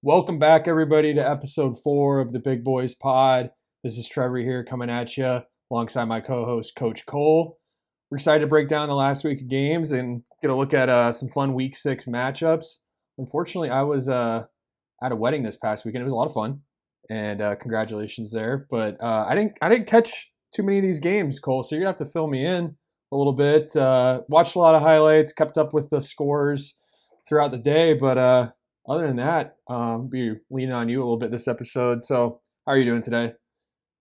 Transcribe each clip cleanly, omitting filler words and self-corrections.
Welcome back, everybody, to episode 4 of the Big Boys Pod. This is Trevor here coming at you alongside my co-host, Coach Cole. We're excited to break down the last week of games and get a look at some fun Week 6 matchups. Unfortunately, I was at a wedding this past weekend. It was a lot of fun, and congratulations there. But I didn't catch too many of these games, Cole. So you're gonna have to fill me in a little bit. Watched a lot of highlights, kept up with the scores throughout the day, but other than that, be leaning on you a little bit this episode. So, how are you doing today?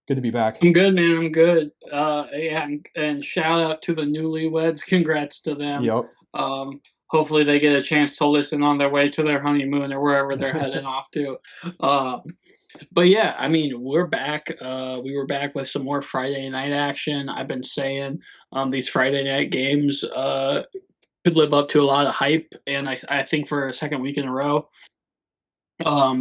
Good to be back. I'm good, man. I'm good. Yeah, and shout out to the newlyweds. Congrats to them. Yep. Hopefully they get a chance to listen on their way to their honeymoon or wherever they're heading off to. Um, but yeah, I mean, we're back. We were back with some more Friday night action. I've been saying these Friday night games could live up to a lot of hype, and I think for a second week in a row,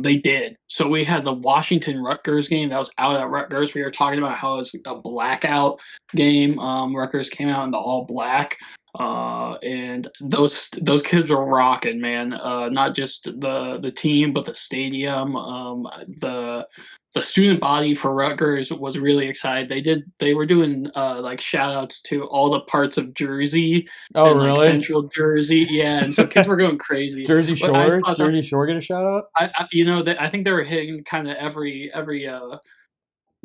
they did. So we had the Washington Rutgers game that was out at Rutgers. We were talking about how it's a blackout game. Rutgers came out in the all black, and those kids were rocking, man. Not just the team, but the stadium. The student body for Rutgers was really excited. They were doing like shout outs to all the parts of Jersey Oh, and like really? central Jersey. Yeah, and so kids were going crazy. Jersey But I Shore? thought Jersey Shore get a shout out? I think they were hitting kind of every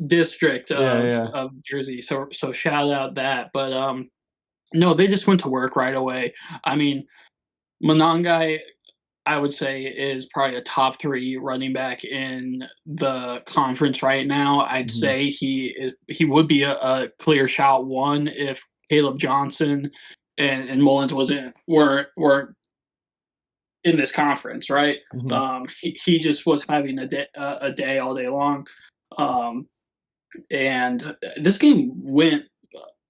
district Yeah, yeah. of Jersey. So shout out that. But no, they just went to work right away. I mean, Monangai, I would say, is probably a top 3 running back in the conference right now. I'd Mhm. say he would be a clear shot 1 if Caleb Johnson and Mullins weren't in this conference, right? Mhm. He just was having a day all day long, um, and this game went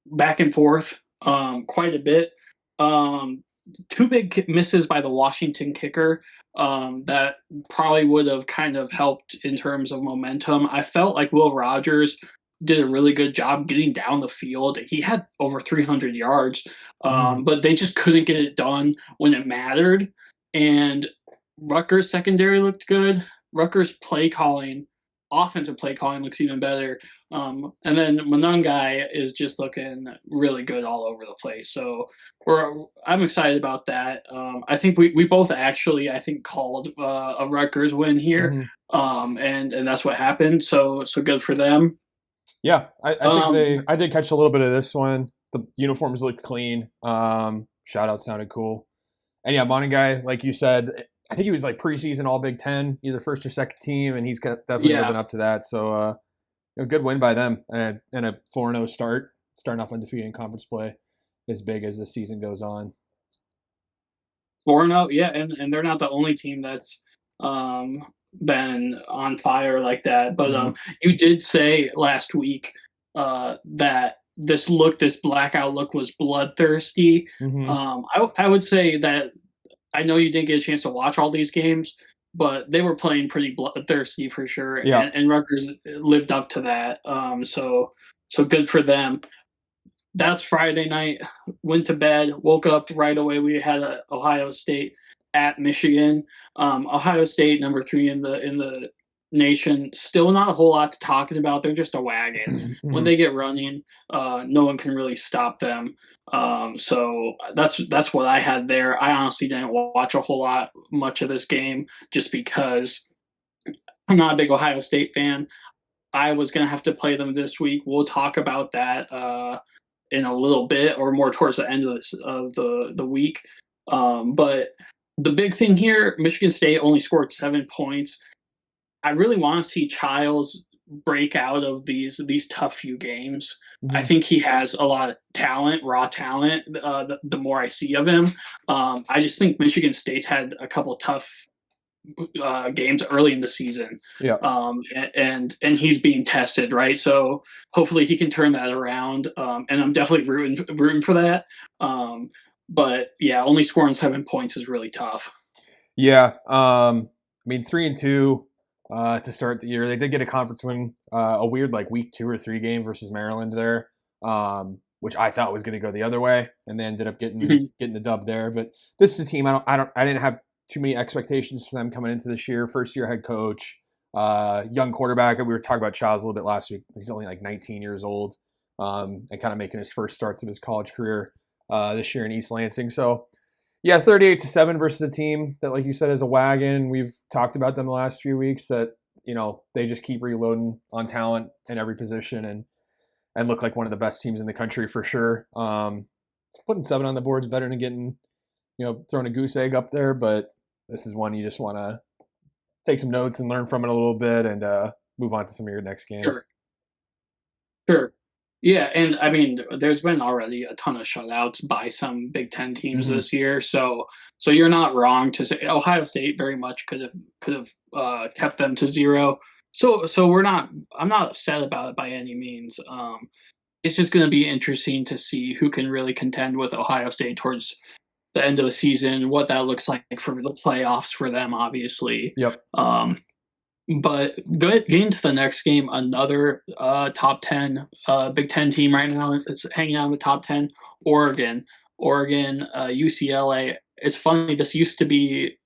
back and forth quite a bit. Um, 2 big misses by the Washington kicker that probably would have kind of helped in terms of momentum. I felt like Will Rogers did a really good job getting down the field. He had over 300 yards, Mhm. but they just couldn't get it done when it mattered. And Rutgers secondary looked good. Rutgers play calling, offensive play calling looks even better. And then Monangai is just looking really good all over the place. So I'm excited about that. I think we both actually I think called a Rutgers win here, Mhm. and that's what happened. So good for them. Yeah, I think Um, I did catch a little bit of this one. The uniforms looked clean. Shout out sounded cool. And yeah, Monty like you said, I think he was like preseason All Big Ten, either first or second team, and he's definitely living yeah, up to that. So, good win by them and a 4-0 start, starting off undefeated in conference play, as big as the season goes on. 4-0, yeah, and they're not the only team that's um, been on fire like that. But Hmm. you did say last week that this blackout look was bloodthirsty. Hmm. I would say that I know you didn't get a chance to watch all these games, but they were playing pretty bloodthirsty for sure, Yeah. and Rutgers lived up to that. So good for them. That's Friday night. Went to bed, woke up right away. We had a Ohio State at Michigan. Ohio State, number 3 in the nation. Still not a whole lot to talking about. They're just a wagon. When Hmm. they get running, no one can really stop them. So that's what I had there. I honestly didn't watch a whole lot much of this game just because I'm not a big Ohio State fan. I was gonna have to play them this week. We'll talk about that in a little bit, or more towards the end of the week. But the big thing here, Michigan State only scored 7 points. I really want to see Childs break out of these tough few games. I Hmm. think he has a lot of talent, raw talent. The more I see of him, I just think Michigan State's had a couple tough games early in the season, Yeah. and he's being tested, right? So hopefully he can turn that around, and I'm definitely rooting for that. But yeah, only scoring 7 points is really tough. Yeah. I mean, 3-2 to start the year. They did get a conference win, a weird like week 2 or 3 game versus Maryland there, which I thought was going to go the other way, and they ended up getting Mhm. getting the dub there. But this is a team I didn't have too many expectations for them coming into this year. First year head coach, young quarterback. We were talking about Childs a little bit last week. He's only like 19 years old, and kind of making his first starts of his college career this year in East Lansing. So yeah, 38-7 versus a team that, like you said, is a wagon. We've talked about them the last few weeks that, they just keep reloading on talent in every position and look like one of the best teams in the country for sure. Putting 7 on the board is better than getting, throwing a goose egg up there, but this is one you just want to take some notes and learn from it a little bit and move on to some of your next games. Sure. Yeah, and I mean, there's been already a ton of shutouts by some Big Ten teams this year, so you're not wrong to say Ohio State very much could have kept them to 0. So I'm not upset about it by any means. It's just going to be interesting to see who can really contend with Ohio State towards the end of the season, what that looks like for the playoffs for them, obviously. Yep. But getting to the next game, another top 10 Big Ten team right now. It's hanging out in the top 10. Oregon, UCLA. It's funny. This used to be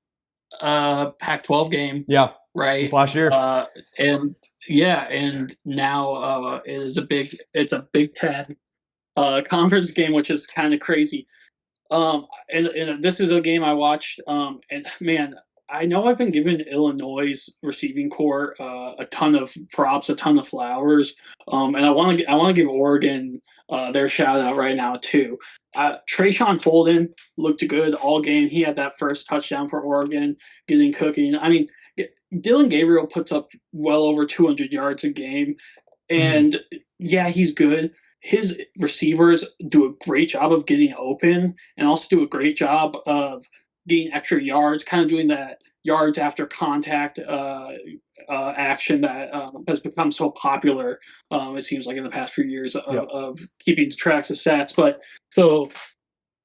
a Pac-12 game. Yeah. Right. Just last year. And now it's a Big Ten conference game, which is kind of crazy. And this is a game I watched. And man, I know I've been giving Illinois' receiving core a ton of props, a ton of flowers, and I want to give Oregon their shout out right now too. Trayshawn Holden looked good all game. He had that first touchdown for Oregon, getting cooking. I mean, Dylan Gabriel puts up well over 200 yards a game, and yeah, he's good. His receivers do a great job of getting open and also do a great job of getting extra yards, kind of doing that yards after contact action that has become so popular, it seems like, in the past few years of keeping tracks of stats. But so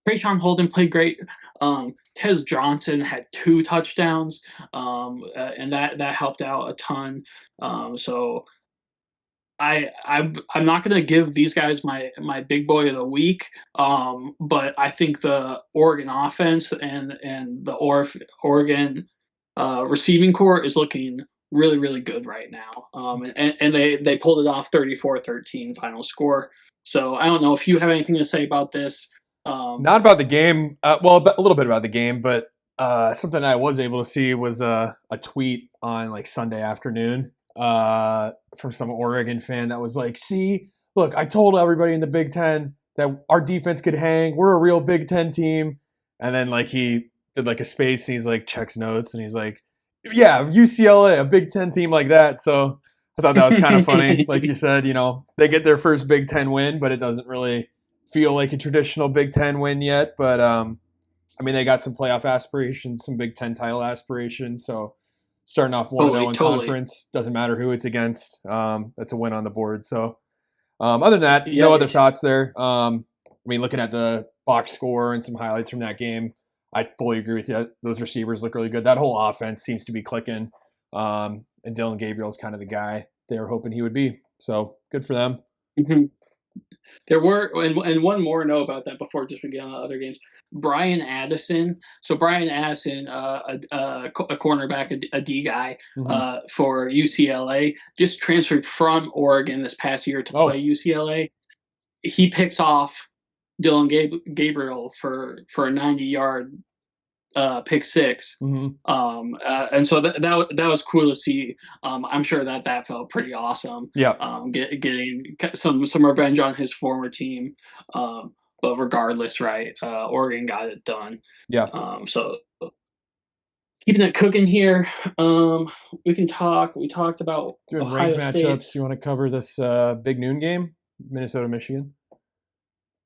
Trayshawn Holden played great. Tez Johnson had 2 touchdowns, and that helped out a ton. So I'm not going to give these guys my big boy of the week, but I think the Oregon offense and the Oregon receiving core is looking really, really good right now. And they pulled it off 34-13 final score. So I don't know if you have anything to say about this. Not about the game. Well, a little bit about the game, but something I was able to see was a tweet on like Sunday afternoon from some Oregon fan that was like, see, look, I told everybody in the Big Ten that our defense could hang. We're a real Big Ten team. And then like he did like a space and he's like checks notes and he's like, yeah, UCLA, a Big Ten team like that. So I thought that was kind of funny. Like you said, they get their first Big Ten win, but it doesn't really feel like a traditional Big Ten win yet. But I mean, they got some playoff aspirations, some Big Ten title aspirations. So starting off 1-0 in conference, doesn't matter who it's against. That's a win on the board. So other than that, no other thoughts there. I mean, looking at the box score and some highlights from that game, I fully agree with you. Those receivers look really good. That whole offense seems to be clicking. And Dylan Gabriel is kind of the guy they were hoping he would be. So good for them. Mm-hmm. There were, and one more note about that before just we get on the other games. Brian Addison. So Brian Addison, a cornerback, a D guy for UCLA, just transferred from Oregon this past year to play UCLA. He picks off Dylan Gabriel for a 90-yard pick 6. And so that was cool to see. I'm sure that felt pretty awesome. Yeah. Getting some revenge on his former team. But regardless, right? Oregon got it done. Yeah. So keeping it cooking here. We can talk. We talked about doing Ohio ranked State. matchups. You want to cover this big noon game, Minnesota, Michigan?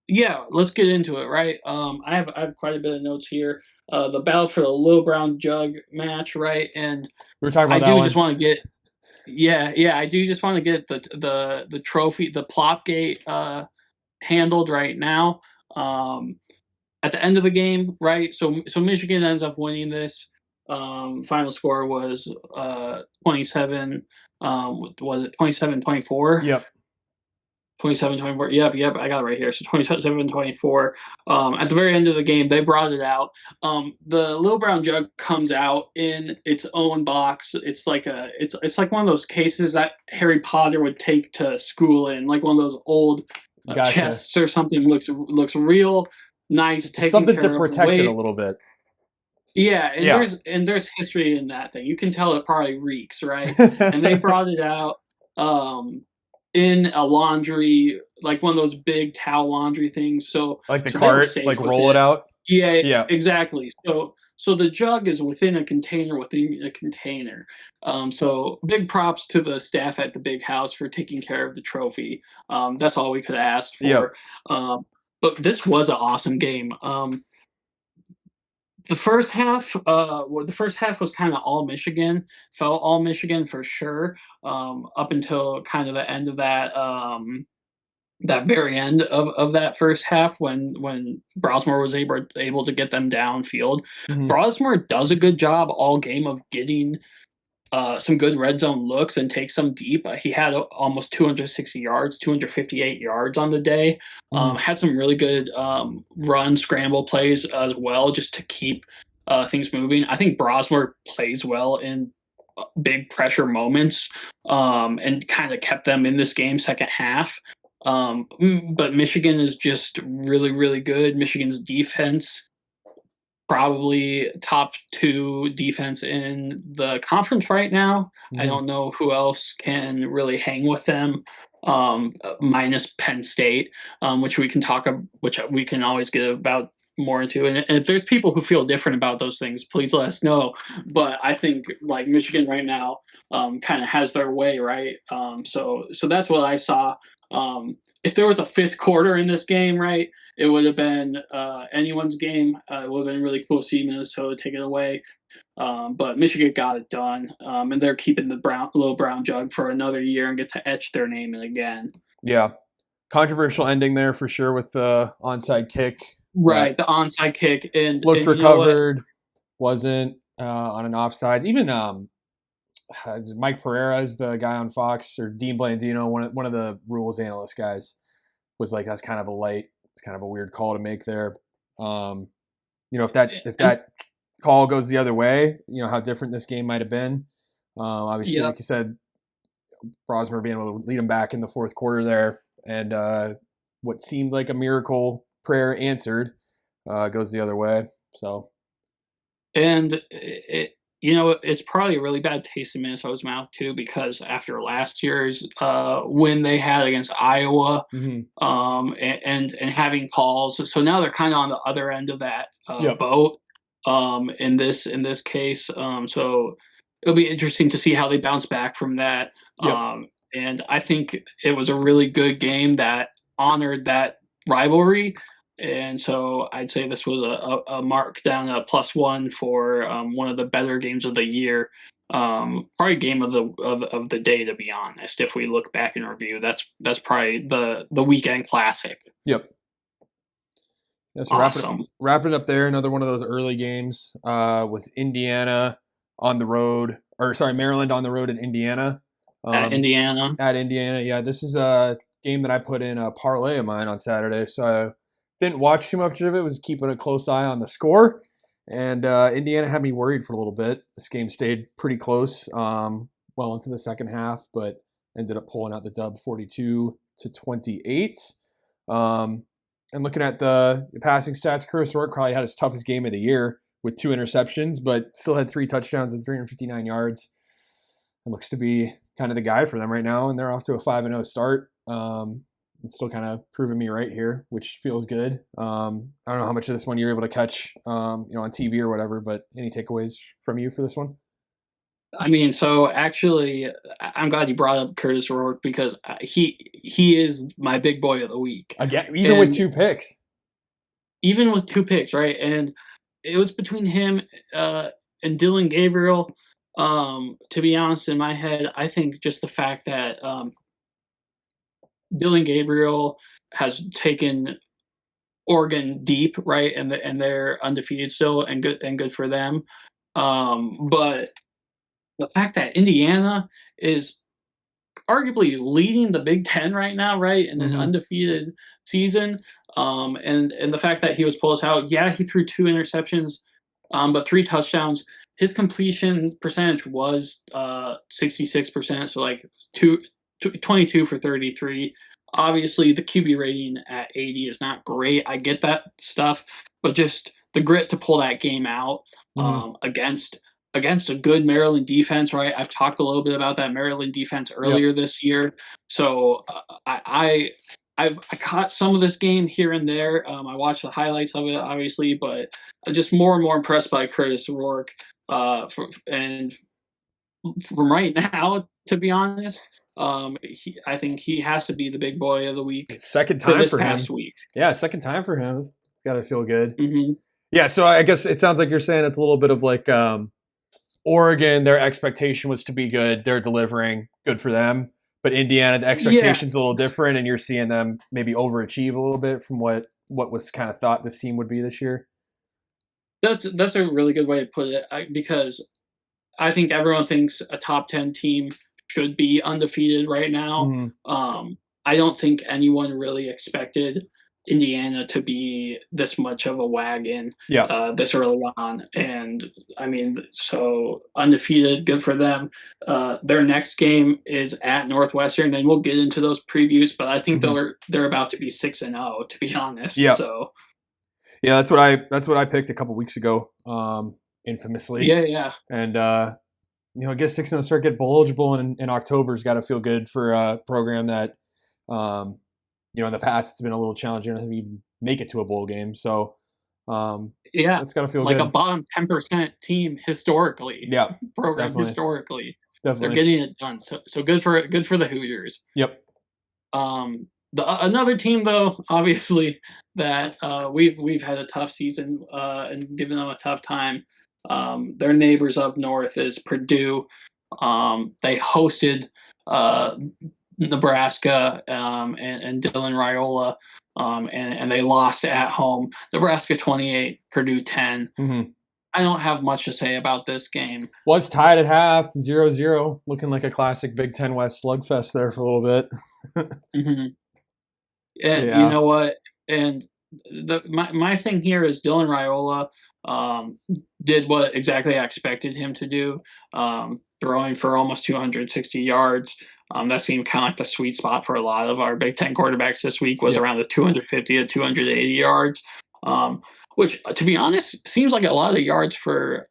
Yeah, let's get into it, right? I have quite a bit of notes here. The battle for the Little Brown Jug match, right? And we were talking about I do just want to get, I do just want to get the trophy, the Plopgate handled right now. At the end of the game, right? So Michigan ends up winning this. Final score was 27. Was it 27-24? Yep. 27-24. Yep, I got it right here. So 27-24. At the very end of the game, they brought it out. The little brown jug comes out in its own box. It's like it's like one of those cases that Harry Potter would take to school in, like one of those old Gotcha. chests or something. Looks real nice, taken Something to care of. protect it a Way little bit. Yeah, Yeah. and there's history in that thing. You can tell it probably reeks, right? And they brought it out um in a laundry, like one of those big towel laundry things. Like the So they were cart, like safe with roll it it. out. Yeah, Yeah. exactly. So the jug is within a container within a container. So big props to the staff at the big house for taking care of the trophy. That's all we could ask Yep. for. But this was an awesome game. The first half was kind of all Michigan, felt all Michigan for sure. Up until kind of the end of that very end of that first half when Brosmore was able to get them downfield. Mhm. Brosmore does a good job all game of getting some good red zone looks and take some deep. He had almost 260 yards, 258 yards on the day. Mhm. Had some really good run scramble plays as well, just to keep things moving. I think Brosmer plays well in big pressure moments, and kind of kept them in this game second half. But Michigan is just really, really good. Michigan's defense probably top two defense in the conference right now. I Mhm. don't know who else can really hang with them, minus Penn State, which we can always get about more into. And if there's people who feel different about those things, please let us know. But I think like Michigan right now, kind of has their way, right? So that's what I saw. If there was a fifth quarter in this game, right, it would have been anyone's game. It would have been really cool to see Minnesota take it away. But Michigan got it done, and they're keeping the little brown jug for another year and get to etch their name in again. Yeah. Controversial ending there for sure with the onside kick that Right, the onside kick, looked and you know what? recovered, wasn't on an offsides. Even Mike Pereira is the guy on Fox, or Dean Blandino, one of the rules analyst guys, was like, that's kind of a light. It's kind of a weird call to make there. Um, if And that call goes the other way, how different this game might have been. Obviously, yeah, like you said, Brosmer being able to lead him back in the fourth quarter there, and what seemed like a miracle prayer answered goes the other way. So and it's probably a really bad taste in Minnesota's mouth too, because after last year's win they had against Iowa, mhm. and having calls, so now they're kind of on the other end of that Yep, boat. In this case, so it'll be interesting to see how they bounce back from that. yep, And I think it was a really good game that honored that rivalry, and so I'd say this was a mark down, a +1 for one of the better games of the year. Probably game of the day, to be honest. If we look back and review, that's probably the weekend classic. yep. Yeah, so Awesome. wrapping it up there. Another one of those early games was Indiana on the road, or sorry, Maryland on the road in Indiana. At Um, Indiana. at Indiana, yeah, this is a game that I put in a parlay of mine on Saturday, so I didn't watch too much of it. Was keeping a close eye on the score, and Indiana had me worried for a little bit. This game stayed pretty close, well into the second half, but ended up pulling out the dub, 42-28. Um, and looking at the passing stats, Curtis Rourke probably had his toughest game of the year with 2 interceptions, but still had 3 touchdowns and 359 yards. And looks to be kind of the guy for them right now, and they're off to a 5-0 start. It's still kind of proving me right here, which feels good. I don't know how much of this one you're able to catch, on TV or whatever, but any takeaways from you for this one? I mean, so actually, I'm glad you brought up Curtis Rourke, because he is my big boy of the week, Again, even with and 2 picks. even with 2 picks, right? And it was between him and Dylan Gabriel. To be honest, in my head, I think just the fact that Dylan Gabriel has taken Oregon deep, right, and they're undefeated still, and good for them. But the fact that Indiana is arguably leading the Big Ten right now, right, in an undefeated season. And the fact that he was pulled out, yeah, he threw 2 interceptions, but 3 touchdowns. His completion percentage was 66%, so like 22 for 33. Obviously, the QB rating at 80 is not great. I get that stuff, but just the grit to pull that game out against a good Maryland defense, right? I've talked a little bit about that Maryland defense earlier this year, so I caught some of this game here and there. I watched the highlights of it, obviously, but I'm just more and more impressed by Curtis Rourke. And from right now, to be honest, I think he has to be the big boy of the week. Second time this for past him. Week. Yeah, second time for him. It's got to feel good. Mm-hmm. Yeah, so I guess it sounds like you're saying it's a little bit of like Oregon, their expectation was to be good. They're delivering. Good for them. But Indiana, the expectation's a little different, and you're seeing them maybe overachieve a little bit from what was kind of thought this team would be this year. That's a really good way to put it, because I think everyone thinks a top 10 team should be undefeated right now. I don't think anyone really expected Indiana to be this much of a wagon this early on. And I mean, so undefeated, good for them. Their next game is at Northwestern, and we'll get into those previews, but I think they're about to be 6-0, to be honest. Yeah. So yeah, that's what I picked a couple weeks ago, infamously. Yeah. And I guess 6-0 start get bowl eligible in October's got to feel good for a program that in the past it's been a little challenging to even make it to a bowl game. So it's got to feel like good. A bottom 10% team historically. Yeah, program definitely. Historically. Definitely. They're getting it done. So good for the Hoosiers. Yep. Another team though, obviously, that we've had a tough season and given them a tough time. Their neighbors up north is Purdue. They hosted Nebraska and Dylan Raiola, and they lost at home. Nebraska 28, Purdue 10. I don't have much to say about this game. Was tied at half, 0-0, looking like a classic Big Ten West slugfest there for a little bit. And you know what? And my thing here is Dylan Raiola did what exactly I expected him to do, throwing for almost 260 yards. That seemed kind of like the sweet spot for a lot of our Big Ten quarterbacks this week was around the 250 to 280 yards, which, to be honest, seems like a lot of yards for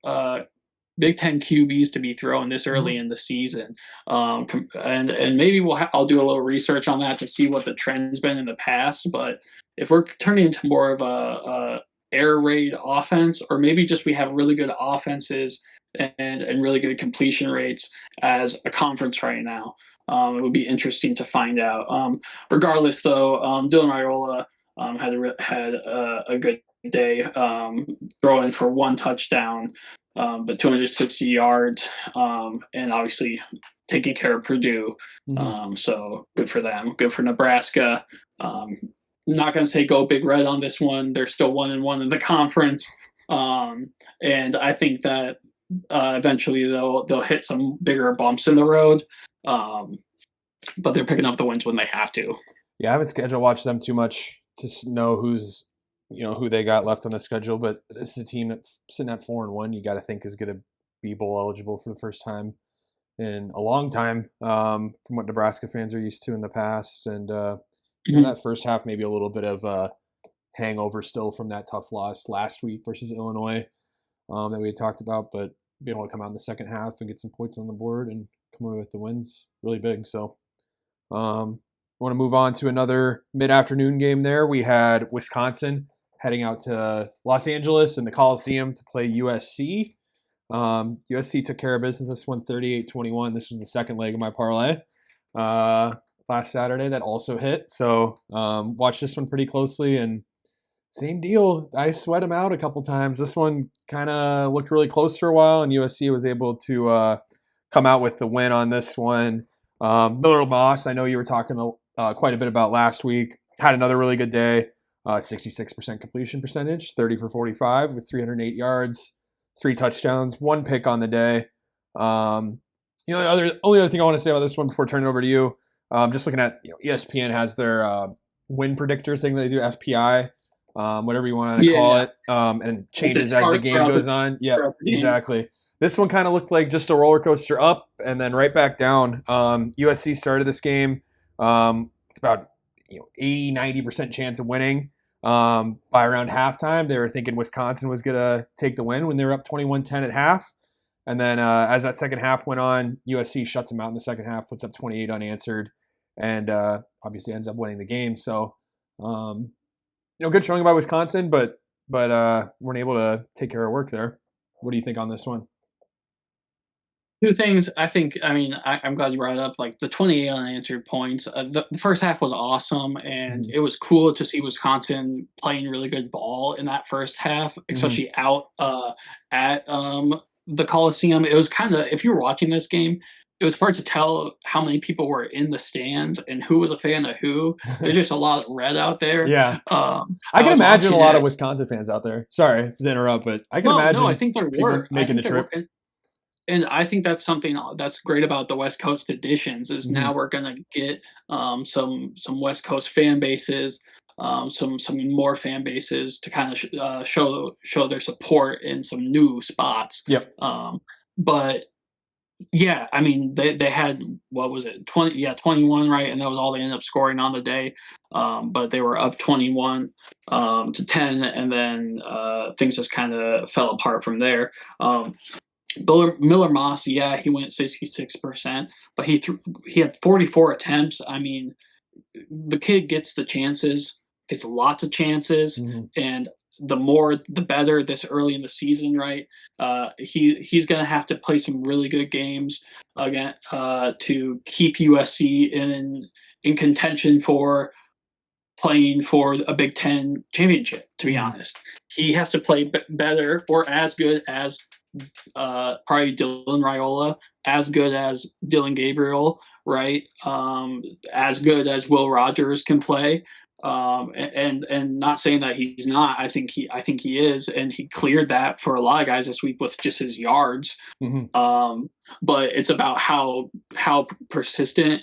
Big Ten QBs to be throwing this early in the season. And maybe I'll do a little research on that to see what the trend's been in the past. But if we're turning into more of a air raid offense, or maybe just we have really good offenses and really good completion rates as a conference right now, it would be interesting to find out. Regardless, though, Dylan Raiola had a good day, throwing for 1 touchdown, but 260 yards, and obviously taking care of Purdue. So good for them. Good for Nebraska. Not going to say go Big Red on this one. They're still 1-1 in the conference, and I think that eventually they'll hit some bigger bumps in the road. But they're picking up the wins when they have to. Yeah, I haven't schedule watched them too much to know who they got left on the schedule, but this is a team that's sitting at 4-1. You got to think is going to be bowl eligible for the first time in a long time, from what Nebraska fans are used to in the past. And that first half, maybe a little bit of a hangover still from that tough loss last week versus Illinois that we had talked about, but being able to come out in the second half and get some points on the board and come away with the wins, really big. So I want to move on to another mid-afternoon game there. We had Wisconsin heading out to Los Angeles and the Coliseum to play USC. USC took care of business this one, 38-21. This was the second leg of my parlay last Saturday that also hit. So watched this one pretty closely, and same deal. I sweat them out a couple times. This one kind of looked really close for a while, and USC was able to come out with the win on this one. Miller Moss, I know you were talking quite a bit about last week, had another really good day. 66% completion percentage, 30 for 45 with 308 yards, 3 touchdowns, 1 pick on the day. only other thing I want to say about this one before turning it over to you, just looking at ESPN has their win predictor thing that they do, FPI, whatever you want to Yeah, call yeah. it, and it Like the changes as the chart game goes on. Yep, throughout the game. exactly. This one kind of looked like just a roller coaster up and then right back down. USC started this game. It's about 80-90% chance of winning. By around halftime, they were thinking Wisconsin was going to take the win when they were up 21-10 at half. And then as that second half went on, USC shuts them out in the second half, puts up 28 unanswered, and obviously ends up winning the game. So, good showing by Wisconsin, but weren't able to take care of work there. What do you think on this one? Two things. I think. I mean, I'm glad you brought it up. Like the 28 unanswered points. The first half was awesome, and Mm-hmm. it was cool to see Wisconsin playing really good ball in that first half, especially out at the Coliseum. It was kind of, if you were watching this game, it was hard to tell how many people were in the stands and who was a fan of who. There's just a lot of red out there. Yeah. I I can was imagine a watching lot of it. Wisconsin fans out there. Sorry to interrupt, but I can No, I imagine think there people were. I making the think there were. trip. And I think that's something that's great about the West Coast editions is Mm-hmm. now we're gonna get some West Coast fan bases, some more fan bases to kind of show their support in some new spots. Yep. But yeah, I mean they had, what was it, 21, right, and that was all they ended up scoring on the day. But they were up 21 to 10, and then things just kind of fell apart from there. Miller Moss, yeah, he went 66%, but he had 44 attempts. I mean, the kid gets the chances, gets lots of chances, Mm-hmm. and the more the better this early in the season, right? He's going to have to play some really good games again to keep USC in contention for playing for a Big Ten championship. To be Mm-hmm. honest, he has to play better or as good as probably Dylan Raiola, as good as Dylan Gabriel, right? As good as Will Rogers can play. And not saying that he's not. I think he is, and he cleared that for a lot of guys this week with just his yards. Mm-hmm. But it's about how persistent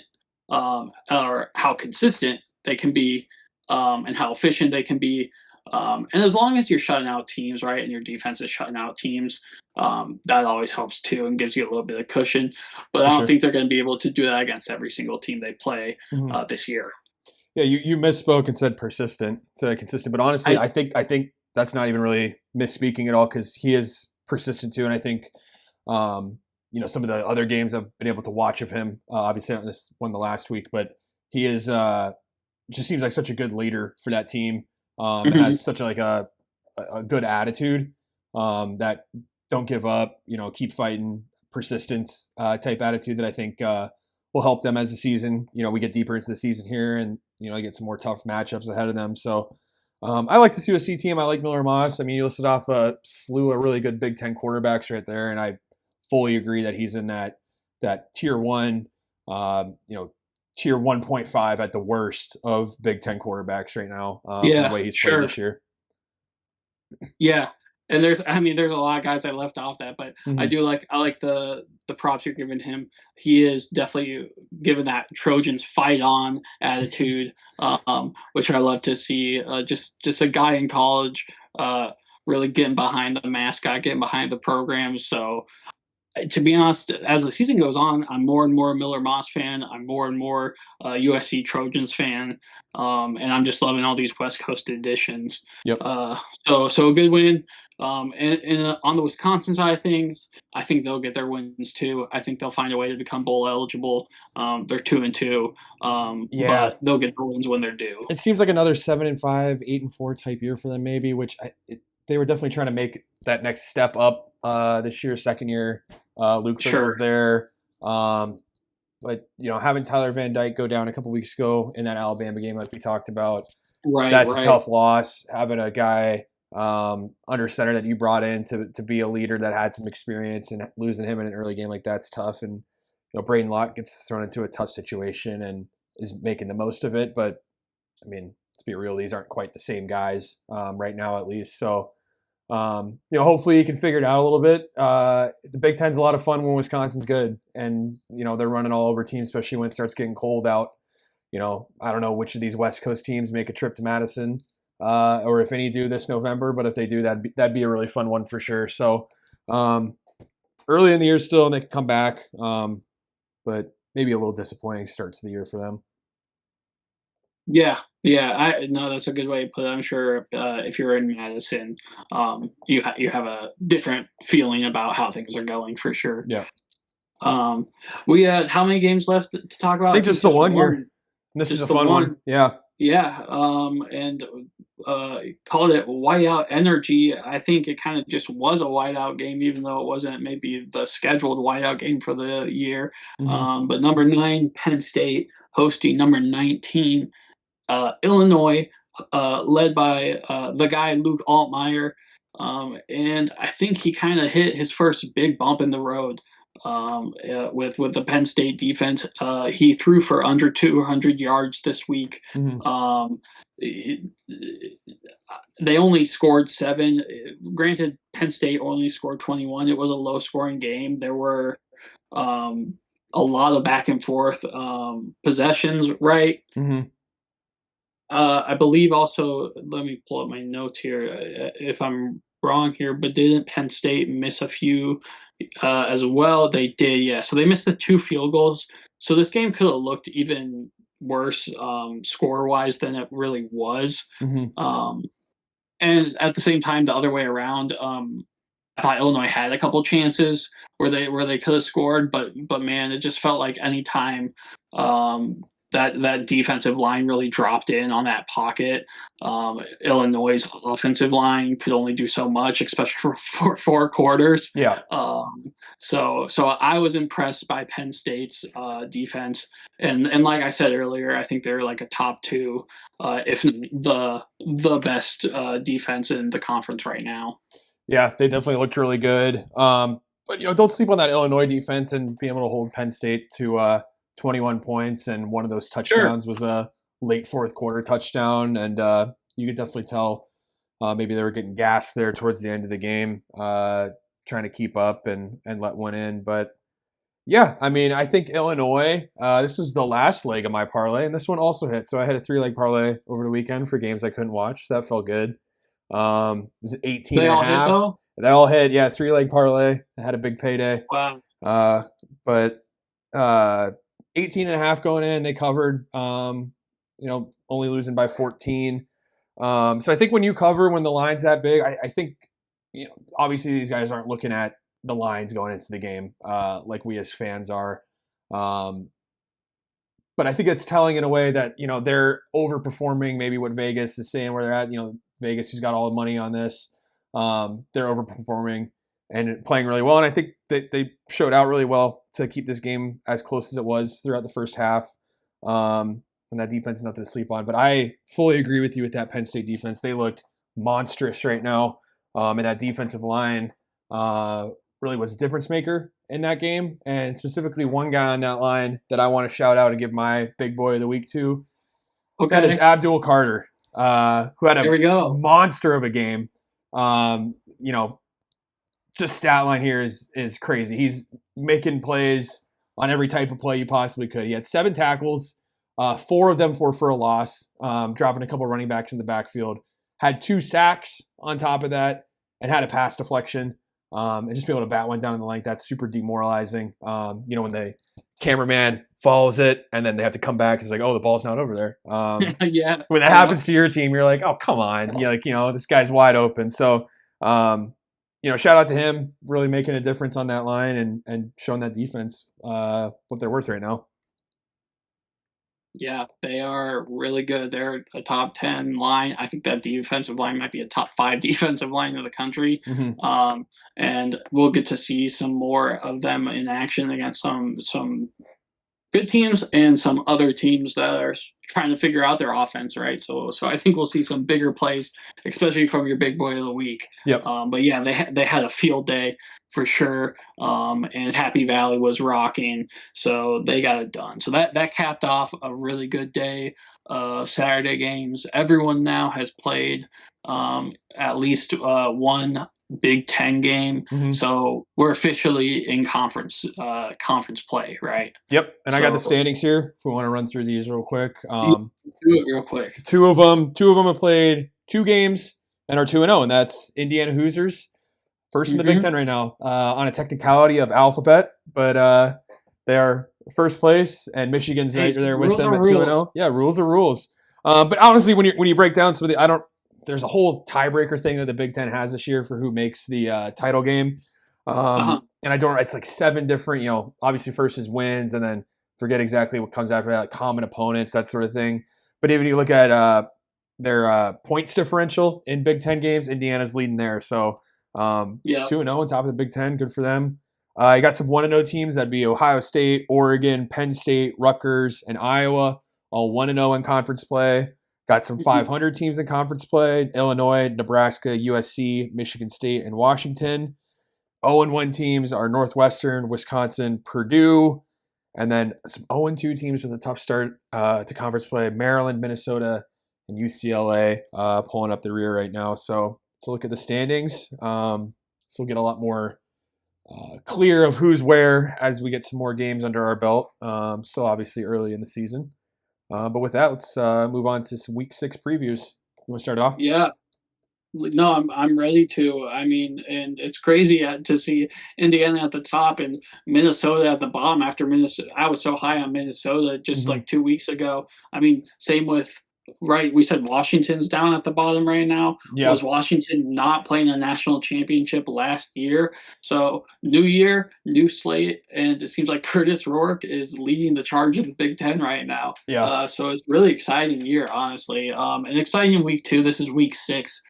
or how consistent they can be, and how efficient they can be. And as long as you're shutting out teams, right, and your defense is shutting out teams, that always helps too and gives you a little bit of cushion. But For I don't sure. think they're going to be able to do that against every single team they play Mm-hmm. this year. Yeah, you misspoke and said persistent instead of consistent. But honestly, I I think that's not even really misspeaking at all because he is persistent too. And I think, some of the other games I've been able to watch of him, obviously not this one the last week, but he is just seems like such a good leader for that team. And Mhm. has such a good attitude that don't give up, keep fighting, persistence type attitude that I think will help them as the season. We get deeper into the season here, and get some more tough matchups ahead of them. So I like this USC team. I like Miller Moss. I mean, you listed off a slew of really good Big Ten quarterbacks right there, and I fully agree that he's in that tier one, tier 1.5 at the worst of Big Ten quarterbacks right now for the Yeah, way he's played sure. this year. Yeah. And there's a lot of guys I left off that, but Mm-hmm. I like the props you're giving him. He is definitely given that Trojans fight on attitude, which I love to see. Just a guy in college, really getting behind the mascot, getting behind the program. So to be honest, as the season goes on, I'm more and more a Miller Moss fan. I'm more and more USC Trojans fan, and I'm just loving all these West Coast editions. Yep. So a good win. And on the Wisconsin side of things, I think they'll get their wins too. I think they'll find a way to become bowl eligible. They're 2-2, Yeah. but they'll get the wins when they're due. It seems like another 7-5, 8-4 type year for them, maybe. Which they were definitely trying to make that next step up this year, second year. Luke Fickell's there. But having Tyler Van Dyke go down a couple weeks ago in that Alabama game, like we talked about, that's a tough loss. Having a guy under center that you brought in to be a leader that had some experience, and losing him in an early game like that's tough. And Braden Lott gets thrown into a tough situation and is making the most of it. But I mean, let's be real; these aren't quite the same guys right now, at least. So hopefully you can figure it out a little bit. The Big Ten's a lot of fun when Wisconsin's good, and they're running all over teams, especially when it starts getting cold out. I don't know which of these West Coast teams make a trip to Madison, or if any do this November. But if they do, that'd be a really fun one for sure. So early in the year still, and they can come back, but maybe a little disappointing start to the year for them. Yeah, no, that's a good way to put it. I'm sure if you're in Madison, you have a different feeling about how things are going for sure. Yeah. We had how many games left to talk about? I think just the one here. This is a fun one. Yeah. Yeah. And called it whiteout energy. I think it kind of just was a whiteout game, even though it wasn't maybe the scheduled whiteout game for the year. Mm-hmm. But number 9, Penn State hosting number 19, Illinois, led by the guy Luke Altmaier. And I think he kind of hit his first big bump in the road with the Penn State defense. He threw for under 200 yards this week. Mm-hmm. They only scored 7. Granted, Penn State only scored 21. It was a low-scoring game. There were a lot of back and forth possessions, right? Mm-hmm. I believe also, let me pull up my notes here if I'm wrong here, but didn't Penn State miss a few as well? They did, yeah. So they missed the 2 field goals. So this game could have looked even worse score-wise than it really was. Mm-hmm. And at the same time, the other way around, I thought Illinois had a couple chances where they could have scored, but man, it just felt like any time that defensive line really dropped in on that pocket, Illinois' offensive line could only do so much, especially for 4 quarters. Yeah. So I was impressed by Penn State's defense, and like I said earlier, I think they're like a top 2, if the best defense in the conference right now. Yeah, they definitely looked really good. But don't sleep on that Illinois defense and being able to hold Penn State to 21 points, and one of those touchdowns was a late fourth quarter touchdown, and you could definitely tell maybe they were getting gassed there towards the end of the game, trying to keep up and let one in. But yeah, I mean, I think Illinois, this was the last leg of my parlay, and this one also hit. So I had a 3-leg parlay over the weekend for games I couldn't watch. So that felt good. It was 18 they and a all half. Hit, though? They all hit, yeah, 3-leg parlay. I had a big payday. Wow. But 18 and a half going in, they covered, only losing by 14. So I think when you cover, when the line's that big, I think, obviously these guys aren't looking at the lines going into the game like we as fans are. But I think it's telling in a way that, they're overperforming maybe what Vegas is saying where they're at. Vegas, who's got all the money on this, they're overperforming and playing really well. And I think that they showed out really well to keep this game as close as it was throughout the first half. And that defense is nothing to sleep on. But I fully agree with you with that Penn State defense. They look monstrous right now. And that defensive line really was a difference maker in that game. And specifically one guy on that line that I want to shout out and give my big boy of the week to. Okay. That is Abdul Carter, who had a monster of a game. Just stat line here is crazy. He's making plays on every type of play you possibly could. He had 7 tackles, 4 of them were for a loss, dropping a couple running backs in the backfield. Had 2 sacks on top of that, and had a pass deflection. And just be able to bat one down in the length, that's super demoralizing. When the cameraman follows it and then they have to come back, it's like, oh, the ball's not over there. Yeah. When that happens to your team, you're like, oh, come on. You're like, this guy's wide open. So, shout out to him, really making a difference on that line and showing that defense what they're worth right now. Yeah, they are really good. They're a top 10 line. I think that defensive line might be a top 5 defensive line in the country. Mm-hmm. And we'll get to see some more of them in action against some good teams and some other teams that are trying to figure out their offense, right? So I think we'll see some bigger plays, especially from your big boy of the week. Yep. But yeah, they had a field day for sure, and Happy Valley was rocking, so they got it done. So that capped off a really good day of Saturday games. Everyone now has played at least one Big Ten game, Mm-hmm. so we're officially in conference play, right? Yep. And I got the So standings here. If we want to run through these real quick, you do it real quick. two of them have played 2 games and are 2-0, and that's Indiana Hoosiers, first in the Big Mm-hmm. Ten right now, on a technicality of alphabet, but they are first place, and Michigan's Hey, right there with rules them are at 2 and rules. 0. Yeah, rules are rules. But honestly, when you break down some of the, there's a whole tiebreaker thing that the Big Ten has this year for who makes the title game. Uh-huh. And it's like 7 different, obviously first is wins, and then forget exactly what comes after that, like common opponents, that sort of thing. But even you look at their points differential in Big Ten games, Indiana's leading there. So Yeah. 2-0 on top of the Big Ten, good for them. You got some 1-0 teams, that'd be Ohio State, Oregon, Penn State, Rutgers, and Iowa, all 1-0 in conference play. Got some 500 teams in conference play: Illinois, Nebraska, USC, Michigan State, and Washington. 0-1 teams are Northwestern, Wisconsin, Purdue, and then some 0-2 teams with a tough start to conference play: Maryland, Minnesota, and UCLA pulling up the rear right now. So let's look at the standings. So we'll get a lot more clear of who's where as we get some more games under our belt. Still obviously early in the season. But with that, let's move on to some Week 6 previews. You want to start off? Yeah. No, I'm ready to. I mean, and it's crazy to see Indiana at the top and Minnesota at the bottom after Minnesota. I was so high on Minnesota just Mm-hmm. like 2 weeks ago. I mean, same with, right, we said Washington's down at the bottom right now. Yeah. Was Washington not playing a national championship last year? So new year, new slate, and it seems like Curtis Rourke is leading the charge in the Big Ten right now. Yeah. So it's really exciting year, honestly. An exciting week too. This is week 6.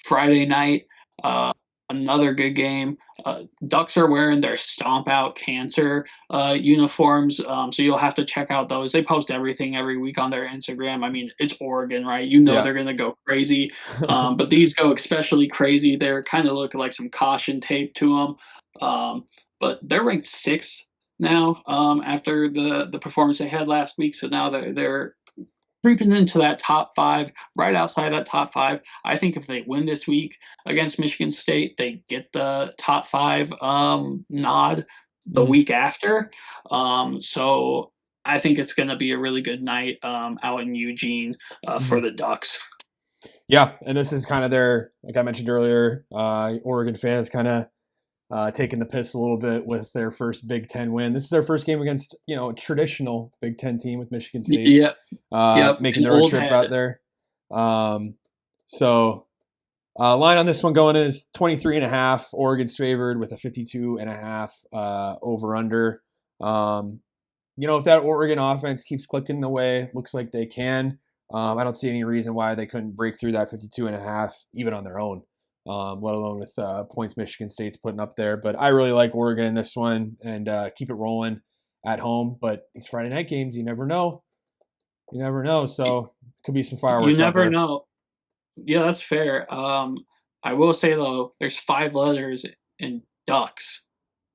Friday night, another good game. Ducks are wearing their Stomp Out Cancer uniforms, so you'll have to check out those. They post everything every week on their Instagram. I mean, it's Oregon, right? Yeah. They're going to go crazy, but these go especially crazy. They're kind of looking like some caution tape to them, but they're ranked 6th now after the performance they had last week. So now they're creeping into that top 5, right outside that top 5. I think if they win this week against Michigan State, they get the top 5 nod the week after. So I think it's going to be a really good night out in Eugene for the Ducks. Yeah, and this is kind of their, like I mentioned earlier, Oregon fans kind of taking the piss a little bit with their first Big Ten win. This is their first game against, a traditional Big Ten team with Michigan State. Yep. Making their own trip out there. So line on this one going in is 23.5. Oregon's favored with a 52.5 over under. If that Oregon offense keeps clicking the way it looks like they can, I don't see any reason why they couldn't break through that 52.5 even on their own. Let alone with points Michigan State's putting up there. But I really like Oregon in this one and keep it rolling at home. But these Friday night games, you never know. So could be some fireworks. You never know. Yeah, that's fair. I will say, though, there's 5 letters in Ducks,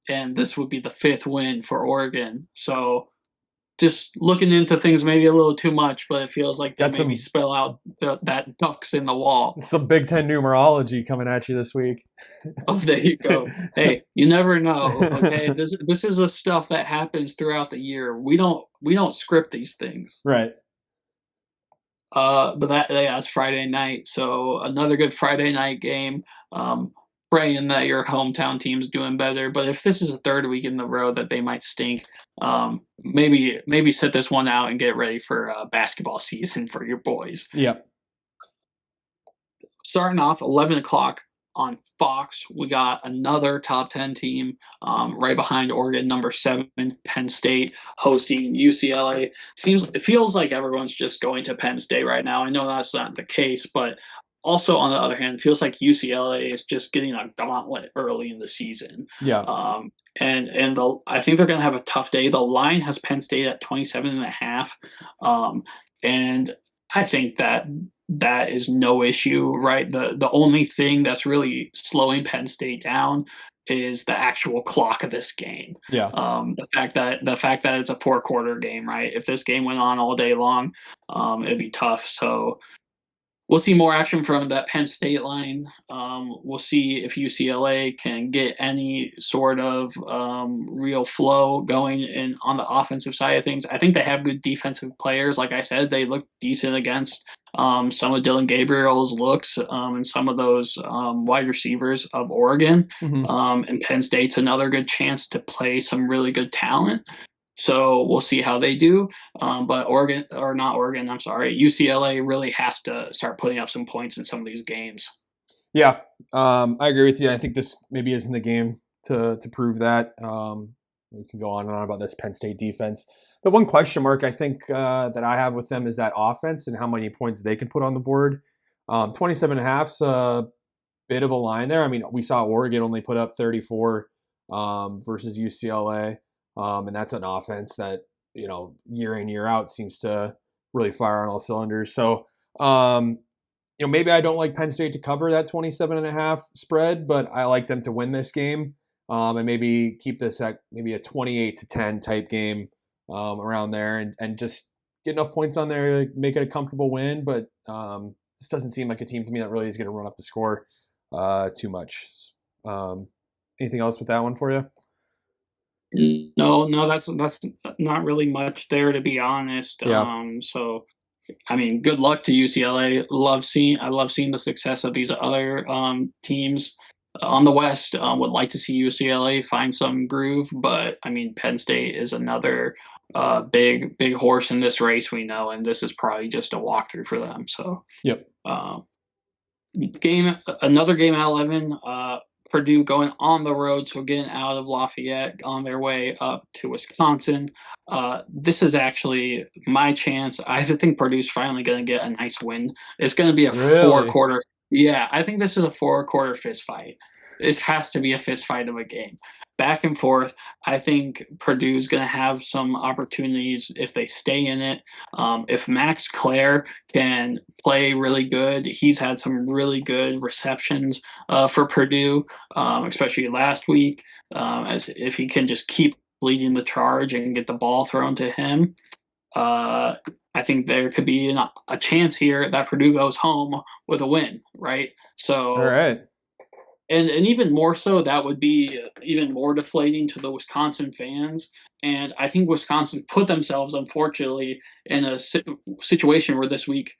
and this would be the 5th win for Oregon. So just looking into things maybe a little too much, but it feels like they maybe spell out that Ducks in the wall. Some Big Ten numerology coming at you this week. Oh, there you go. Hey, you never know. Okay, this is the stuff that happens throughout the year. We don't script these things. Right. But that's Friday night. So another good Friday night game. Praying that your hometown team's doing better. But if this is a 3rd week in the row that they might stink, maybe sit this one out and get ready for basketball season for your boys. Yep. Starting off 11 o'clock on Fox, we got another top 10 team right behind Oregon, number 7, Penn State, hosting UCLA. It feels like everyone's just going to Penn State right now. I know that's not the case, but also, on the other hand, it feels like UCLA is just getting a gauntlet early in the season. Yeah. I think they're going to have a tough day. The line has Penn State at 27.5, and I think that is no issue, right? The only thing that's really slowing Penn State down is the actual clock of this game. Yeah. The fact that it's a 4-quarter game, right? If this game went on all day long, it'd be tough. So we'll see more action from that Penn State line. We'll see if UCLA can get any sort of real flow going in on the offensive side of things. I think they have good defensive players. Like I said, they look decent against some of Dylan Gabriel's looks and some of those wide receivers of Oregon. Mm-hmm. And Penn State's another good chance to play some really good talent. So we'll see how they do. But UCLA really has to start putting up some points in some of these games. Yeah, I agree with you. I think this maybe isn't the game to prove that. We can go on and on about this Penn State defense. The one question mark I think that I have with them is that offense and how many points they can put on the board. 27.5's a bit of a line there. I mean, we saw Oregon only put up 34 versus UCLA. And that's an offense that, year in, year out seems to really fire on all cylinders. So, maybe I don't like Penn State to cover that 27.5 spread, but I like them to win this game and maybe keep this at maybe a 28-10 type game around there and just get enough points on there to make it a comfortable win. But this doesn't seem like a team to me that really is going to run up the score too much. Anything else with that one for you? No, that's not really much there, to be honest. Yeah. So I mean, good luck to UCLA. I love seeing the success of these other teams on the West. Would like to see UCLA find some groove, but I mean, Penn State is another big horse in this race, we know, and this is probably just a walkthrough for them. So Yep. Another game at 11. Purdue going on the road, so getting out of Lafayette on their way up to Wisconsin. This is actually my chance. I think Purdue's finally going to get a nice win. It's going to be a Really? 4-quarter. Yeah, I think this is a 4-quarter fist fight. This has to be a fist fight of a game. Back and forth. I think Purdue's going to have some opportunities if they stay in it. If Max Clare can play really good, he's had some really good receptions for Purdue, especially last week. As if he can just keep leading the charge and get the ball thrown to him, I think there could be a chance here that Purdue goes home with a win, right? So, all right. And even more so, that would be even more deflating to the Wisconsin fans. And I think Wisconsin put themselves, unfortunately, in a situation where this week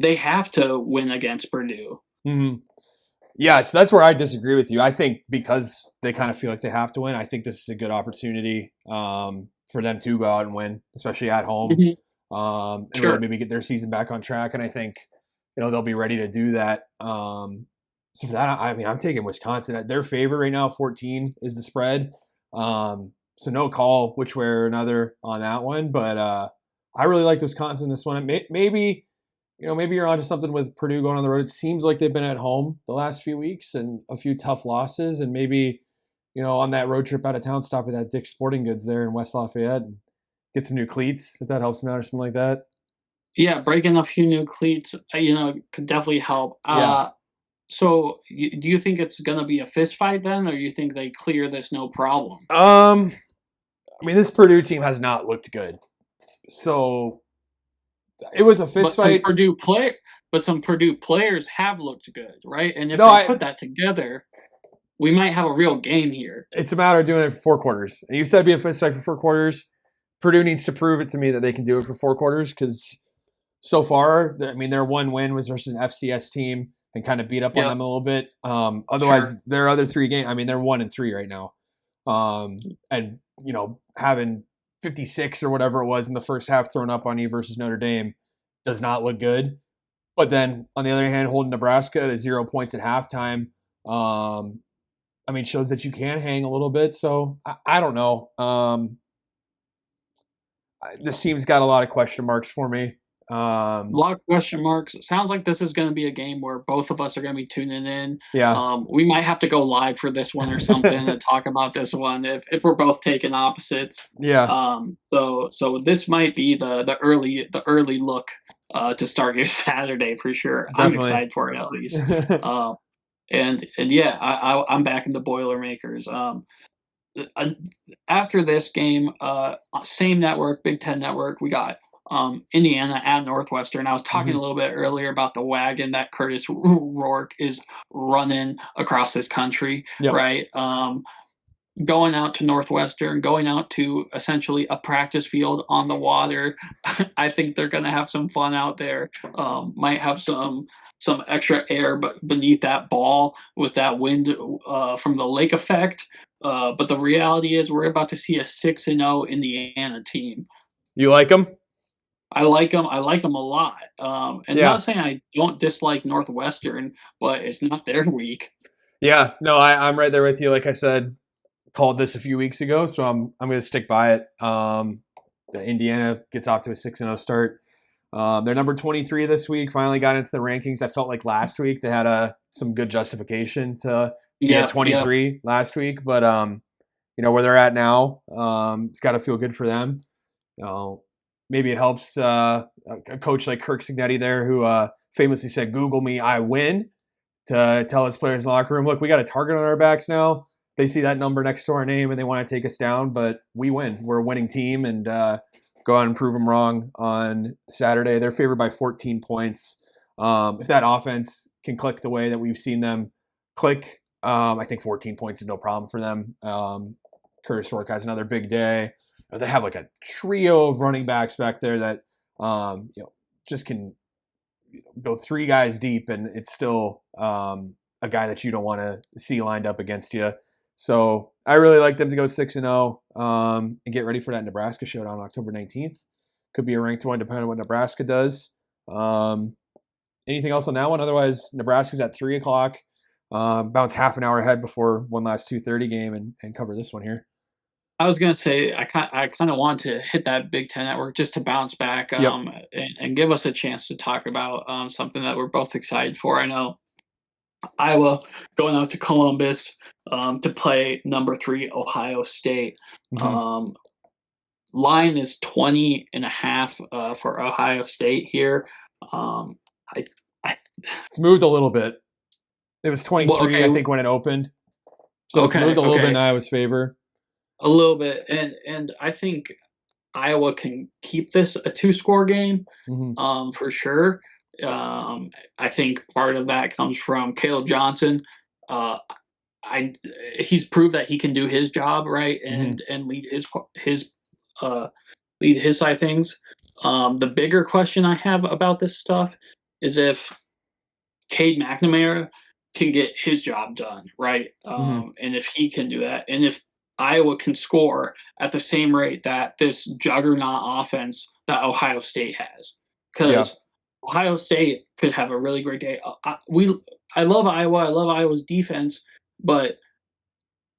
they have to win against Purdue. Mm-hmm. Yeah, so that's where I disagree with you. I think because they kind of feel like they have to win, I think this is a good opportunity for them to go out and win, especially at home, and really maybe get their season back on track. And I think they'll be ready to do that. So for that, I mean, I'm taking Wisconsin. Their favorite right now, 14 is the spread. So no call which way or another on that one. But I really like Wisconsin this one. Maybe you're onto something with Purdue going on the road. It seems like they've been at home the last few weeks and a few tough losses. And maybe, on that road trip out of town, stop at that Dick's Sporting Goods there in West Lafayette and get some new cleats, if that helps them out or something like that. Yeah, breaking a few new cleats, could definitely help. Yeah. So, do you think it's going to be a fist fight then, or you think they clear this no problem? I mean, this Purdue team has not looked good. So, it was a fist fight. Some Purdue players have looked good, right? And if they put that together, we might have a real game here. It's a matter of doing it for 4 quarters. And you said it'd be a fist fight for 4 quarters. Purdue needs to prove it to me that they can do it for 4 quarters because so far, I mean, their one win was versus an FCS team and kind of beat up on them a little bit. Otherwise, their other 3 games, I mean, they're 1-3 right now. And, having 56 or whatever it was in the first half thrown up on you versus Notre Dame does not look good. But then, on the other hand, holding Nebraska to 0 points at halftime, I mean, shows that you can hang a little bit. So, I don't know. This team's got a lot of question marks for me. A lot of question marks. It sounds like this is going to be a game where both of us are going to be tuning in. Yeah. We might have to go live for this one or something and talk about this one if we're both taking opposites. Yeah. So this might be the early look to start your Saturday for sure. Definitely. I'm excited for it at least. And yeah, I'm back in the Boilermakers. After this game, same network, Big Ten Network, we got Indiana at Northwestern. I was talking a little bit earlier about the wagon that Curtis Rourke is running across this country, right? Going out to Northwestern, going out to essentially a practice field on the water. I think they're going to have some fun out there. Might have some extra air beneath that ball with that wind from the lake effect. But the reality is we're about to see a 6-0 Indiana team. You like them? I like them. I like them a lot. And not saying I don't dislike Northwestern, but it's not their week. Yeah, no, I'm right there with you. Like I said, called this a few weeks ago, so I'm going to stick by it. The Indiana gets off to a 6-0 start. They're number 23 this week. Finally got into the rankings. I felt like last week they had some good justification to get 23 last week, but where they're at now, it's got to feel good for them. Maybe it helps a coach like Kirk Signetti there, who famously said, "Google me, I win," to tell his players in the locker room, "Look, we got a target on our backs now. They see that number next to our name and they want to take us down, but we win. We're a winning team, and go out and prove them wrong on Saturday." They're favored by 14 points. If that offense can click the way that we've seen them click, I think 14 points is no problem for them. Curtis Rourke has another big day. They have like a trio of running backs back there that just can go three guys deep, and it's still a guy that you don't want to see lined up against you. So I really like them to go 6-0 and get ready for that Nebraska showdown on October 19th. Could be a ranked one depending on what Nebraska does. Anything else on that one? Otherwise, Nebraska's at 3 o'clock. Bounce half an hour ahead before one last 2:30 game and cover this one here. I was gonna say I kind of want to hit that Big Ten Network just to bounce back and give us a chance to talk about something that we're both excited for. I know Iowa going out to Columbus to play number 3 Ohio State. Line is 20.5 for Ohio State here. It's moved a little bit. It was 23, I think, when it opened. So it's moved a little bit in Iowa's favor. A little bit, and I think Iowa can keep this a 2-score game for sure. I think part of that comes from Caleb Johnson. He's proved that he can do his job right and lead his side of things. The bigger question I have about this stuff is if Cade McNamara can get his job done right, and if he can do that, and if Iowa can score at the same rate that this juggernaut offense that Ohio State has. Because Ohio State could have a really great day. I love Iowa. I love Iowa's defense. But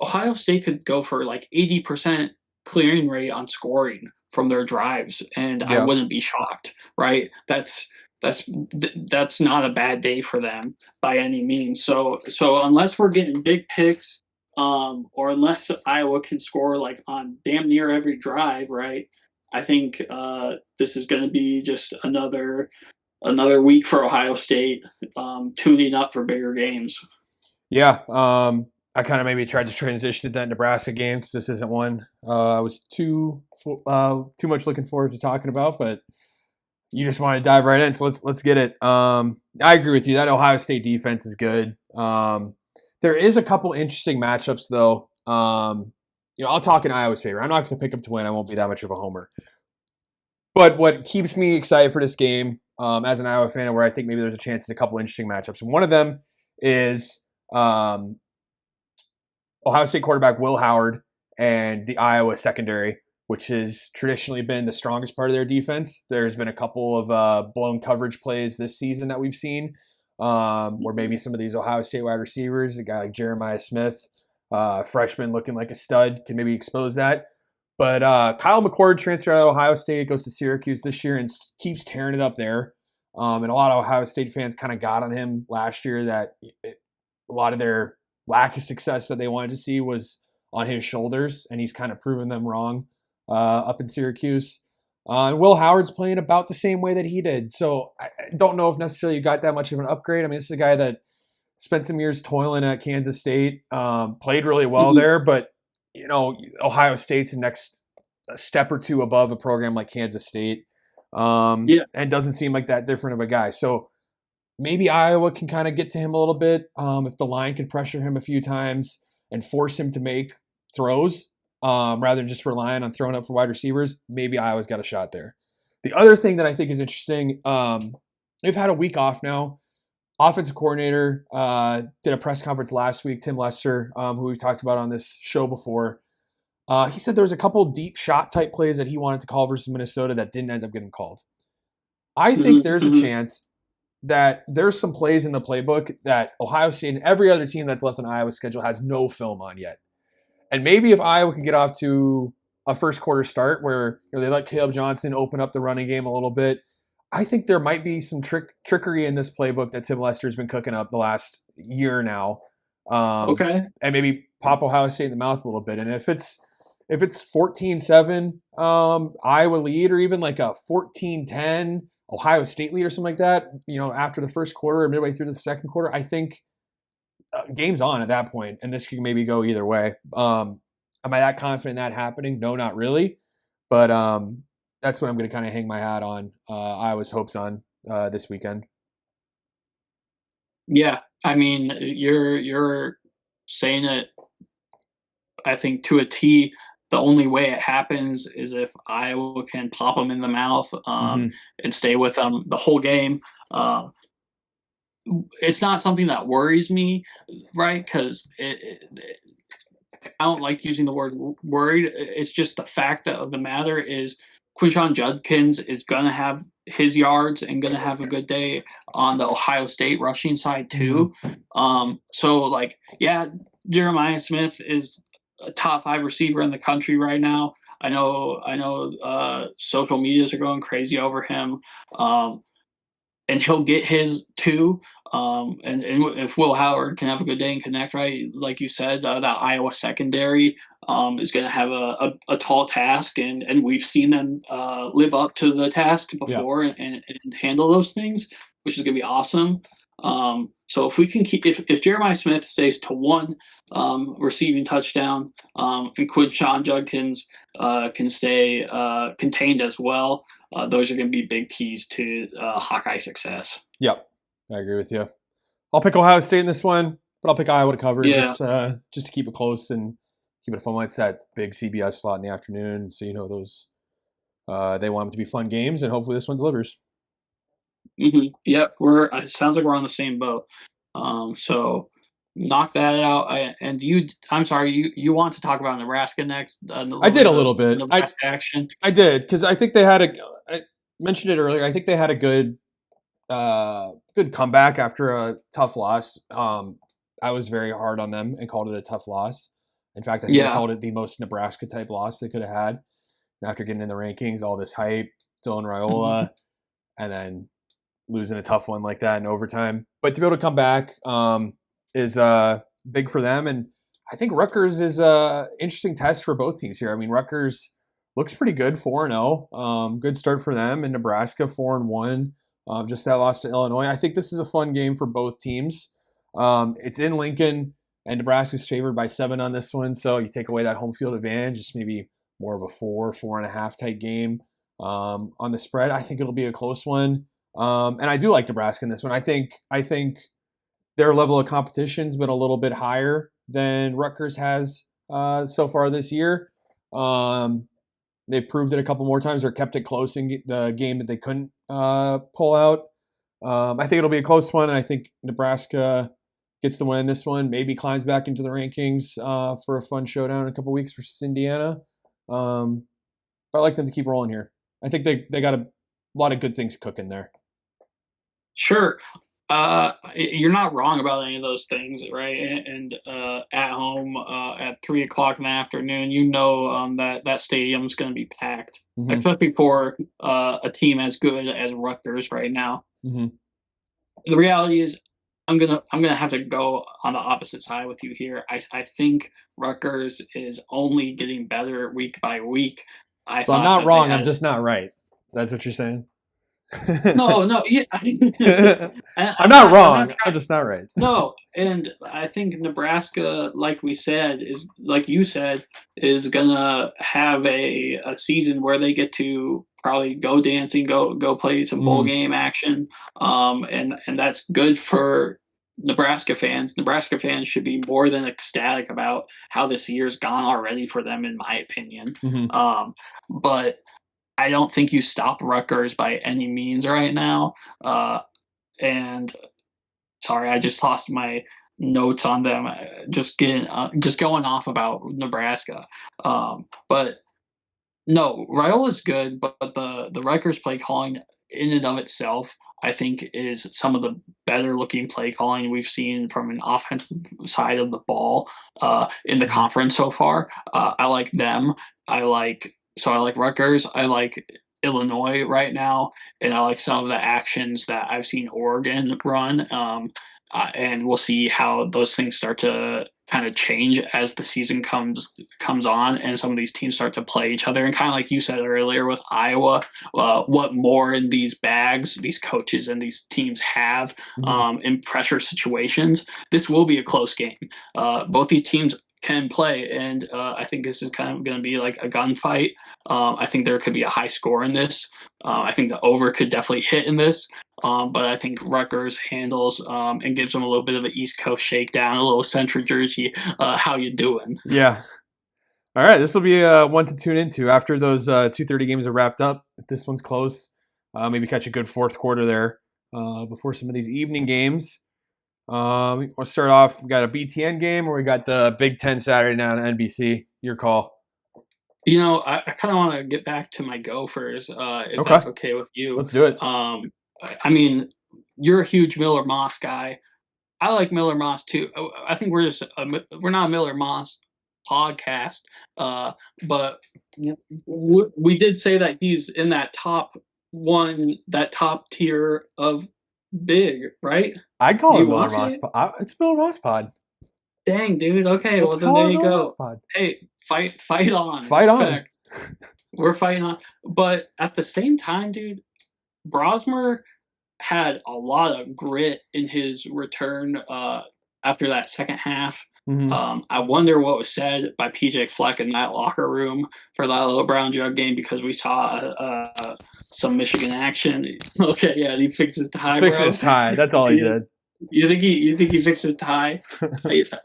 Ohio State could go for like 80% clearing rate on scoring from their drives. And I wouldn't be shocked, right? That's not a bad day for them by any means. So unless we're getting big picks, or unless Iowa can score like on damn near every drive, right? I think this is going to be just another week for Ohio State, tuning up for bigger games. Yeah, I kind of maybe tried to transition to that Nebraska game because this isn't one I was too much looking forward to talking about, but you just want to dive right in, so let's get it. I agree with you. That Ohio State defense is good. There is a couple interesting matchups, though. I'll talk in Iowa's favor. I'm not going to pick them to win. I won't be that much of a homer. But what keeps me excited for this game, as an Iowa fan, where I think maybe there's a chance is a couple interesting matchups. And one of them is Ohio State quarterback Will Howard and the Iowa secondary, which has traditionally been the strongest part of their defense. There's been a couple of blown coverage plays this season that we've seen. Or maybe some of these Ohio State wide receivers, a guy like Jeremiah Smith, freshman looking like a stud, can maybe expose that. But Kyle McCord transferred out of Ohio State, goes to Syracuse this year and keeps tearing it up there. And a lot of Ohio State fans kind of got on him last year that a lot of their lack of success that they wanted to see was on his shoulders, and he's kind of proven them wrong up in Syracuse. And Will Howard's playing about the same way that he did. So I don't know if necessarily you got that much of an upgrade. I mean, this is a guy that spent some years toiling at Kansas State, played really well Mhm. there, but Ohio State's the next step or two above a program like Kansas State, Yeah. and doesn't seem like that different of a guy. So maybe Iowa can kind of get to him a little bit if the line can pressure him a few times and force him to make throws rather than just relying on throwing up for wide receivers. Maybe Iowa's got a shot there. The other thing that I think is interesting, they've had a week off now. Offensive coordinator did a press conference last week, Tim Lester, who we've talked about on this show before. He said there was a couple deep shot type plays that he wanted to call versus Minnesota that didn't end up getting called. I think Mhm. there's a Mhm. chance that there's some plays in the playbook that Ohio State and every other team that's left on Iowa's schedule has no film on yet. And maybe if Iowa can get off to a first quarter start where they let Caleb Johnson open up the running game a little bit, I think there might be some trickery in this playbook that Tim Lester's been cooking up the last year now, Okay. and maybe pop Ohio State in the mouth a little bit. And if it's 14-7 Iowa lead, or even like a 14-10 Ohio State lead or something like that, after the first quarter or midway through the second quarter, I think game's on at that point, and this could maybe go either way. Am I that confident in that happening? No, not really. But that's what I'm going to kind of hang my hat on Iowa's hopes on this weekend. Yeah. I mean, you're saying it, I think, to a T. The only way it happens is if Iowa can pop them in the mouth, Mm-hmm. and stay with them the whole game. Uh, it's not something that worries me, right? Because I don't like using the word worried. It's just the fact of the matter is Quinshon Judkins is gonna have his yards and gonna have a good day on the Ohio State rushing side Mm-hmm. too. So like, yeah, Jeremiah Smith is a top 5 receiver in the country right now. I know. Social medias are going crazy over him. And he'll get his too. And if Will Howard can have a good day and connect right, like you said, that Iowa secondary is going to have a tall task, and we've seen them live up to the task Yeah. before and handle those things, which is going to be awesome. So if we can if Jeremiah Smith stays to one receiving touchdown, and Quinshon Judkins can stay contained as well, those are going to be big keys to Hawkeye success. Yep. I agree with you. I'll pick Ohio State in this one, but I'll pick Iowa to cover Yeah. just to keep it close and keep it fun. It's that big CBS slot in the afternoon, so those they want them to be fun games, and hopefully this one delivers. Yep. We're. It sounds like we're on the same boat. So knock that out. And you. I'm sorry. You want to talk about Nebraska next? A I little did bit a of little bit. Nebraska action. I did because I think they had I mentioned it earlier. I think they had a good comeback after a tough loss. I was very hard on them and called it a tough loss. In fact, I think I Yeah. called it the most Nebraska type loss they could have had. And after getting in the rankings, all this hype, Dylan Raiola, and then losing a tough one like that in overtime. But to be able to come back is big for them. And I think Rutgers is an interesting test for both teams here. I mean, Rutgers looks pretty good, 4-0. Good start for them. And Nebraska, 4-1. Just that loss to Illinois. I think this is a fun game for both teams. It's in Lincoln, and Nebraska's favored by 7 on this one. So you take away that home field advantage, it's maybe more of a 4.5 type game on the spread. I think it'll be a close one. And I do like Nebraska in this one. I think their level of competition's been a little bit higher than Rutgers has so far this year. They've proved it a couple more times or kept it close in the game that they couldn't pull out. I think it'll be a close one. And I think Nebraska gets the win in this one. Maybe climbs back into the rankings for a fun showdown in a couple weeks versus Indiana. But I like them to keep rolling here. I think they got a lot of good things cooking there. Sure. You're not wrong about any of those things, right? And at home at 3 o'clock in the afternoon, that stadium's going to be packed, Hmm. especially for a team as good as Rutgers right now. Hmm. The reality is, I'm gonna have to go on the opposite side with you here. I think Rutgers is only getting better week by week. I So I'm thought not that they wrong. I'm had just not right. That's what you're saying. no, yeah. I'm I'm not not. I'm not wrong. I'm trying. just not right. No, and I think Nebraska, like we said, is like you said, is gonna have a season where they get to probably go dancing, go play some bowl Mm, game action, and that's good for Nebraska fans. Nebraska fans should be more than ecstatic about how this year's gone already for them, in my opinion. mm-hmm. But I don't think you stop Rutgers by any means right now. And sorry, I just lost my notes on them. Just going off about Nebraska. But no, Raiola's good, but the Rutgers play calling in and of itself, I think, is some of the better looking play calling we've seen from an offensive side of the ball in the Mm-hmm. conference so far. I like them. I like Rutgers. I like Illinois right now, and I like some of the actions that I've seen Oregon run. And we'll see how those things start to kind of change as the season comes on and some of these teams start to play each other. And kind of like you said earlier with Iowa, what more in these bags these coaches and these teams have Mm-hmm. in pressure situations. This will be a close game. Both these teams can play, and I think this is kind of going to be like a gunfight. I think there could be a high score in this. I think the over could definitely hit in this. But I think Rutgers handles and gives them a little bit of an East Coast shakedown, a little Central Jersey. How you doing? Yeah. All right. This will be one to tune into after those 2:30 games are wrapped up. If this one's close, maybe catch a good fourth quarter there before some of these evening games. We'll start off. We got a BTN game, or we got the Big Ten Saturday night on NBC. Your call. I kind of want to get back to my Gophers, if Okay. that's okay with you. Let's do it. I mean, you're a huge Miller Moss guy. I like Miller Moss too. I think we're not a Miller Moss podcast, but we did say that he's in that top tier of big, right? I'd call Do it you Miller want to Moss. say? It's Miller Moss Pod. Dang, dude. Okay, Let's well then call there it you Miller Moss go. Pod. Hey, fight on, Fight on. respect. We're fighting on, but at the same time, dude, Brosmer had a lot of grit in his return after that second half. Mm-hmm. I wonder what was said by PJ Fleck in that locker room for that little brown jug game because we saw some Michigan action. Okay, yeah, he fixed his tie, Fix bro. his tie. That's all he did. You think he fixed his tie?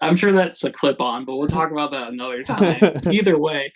I'm sure that's a clip on, but we'll talk about that another time. Either way,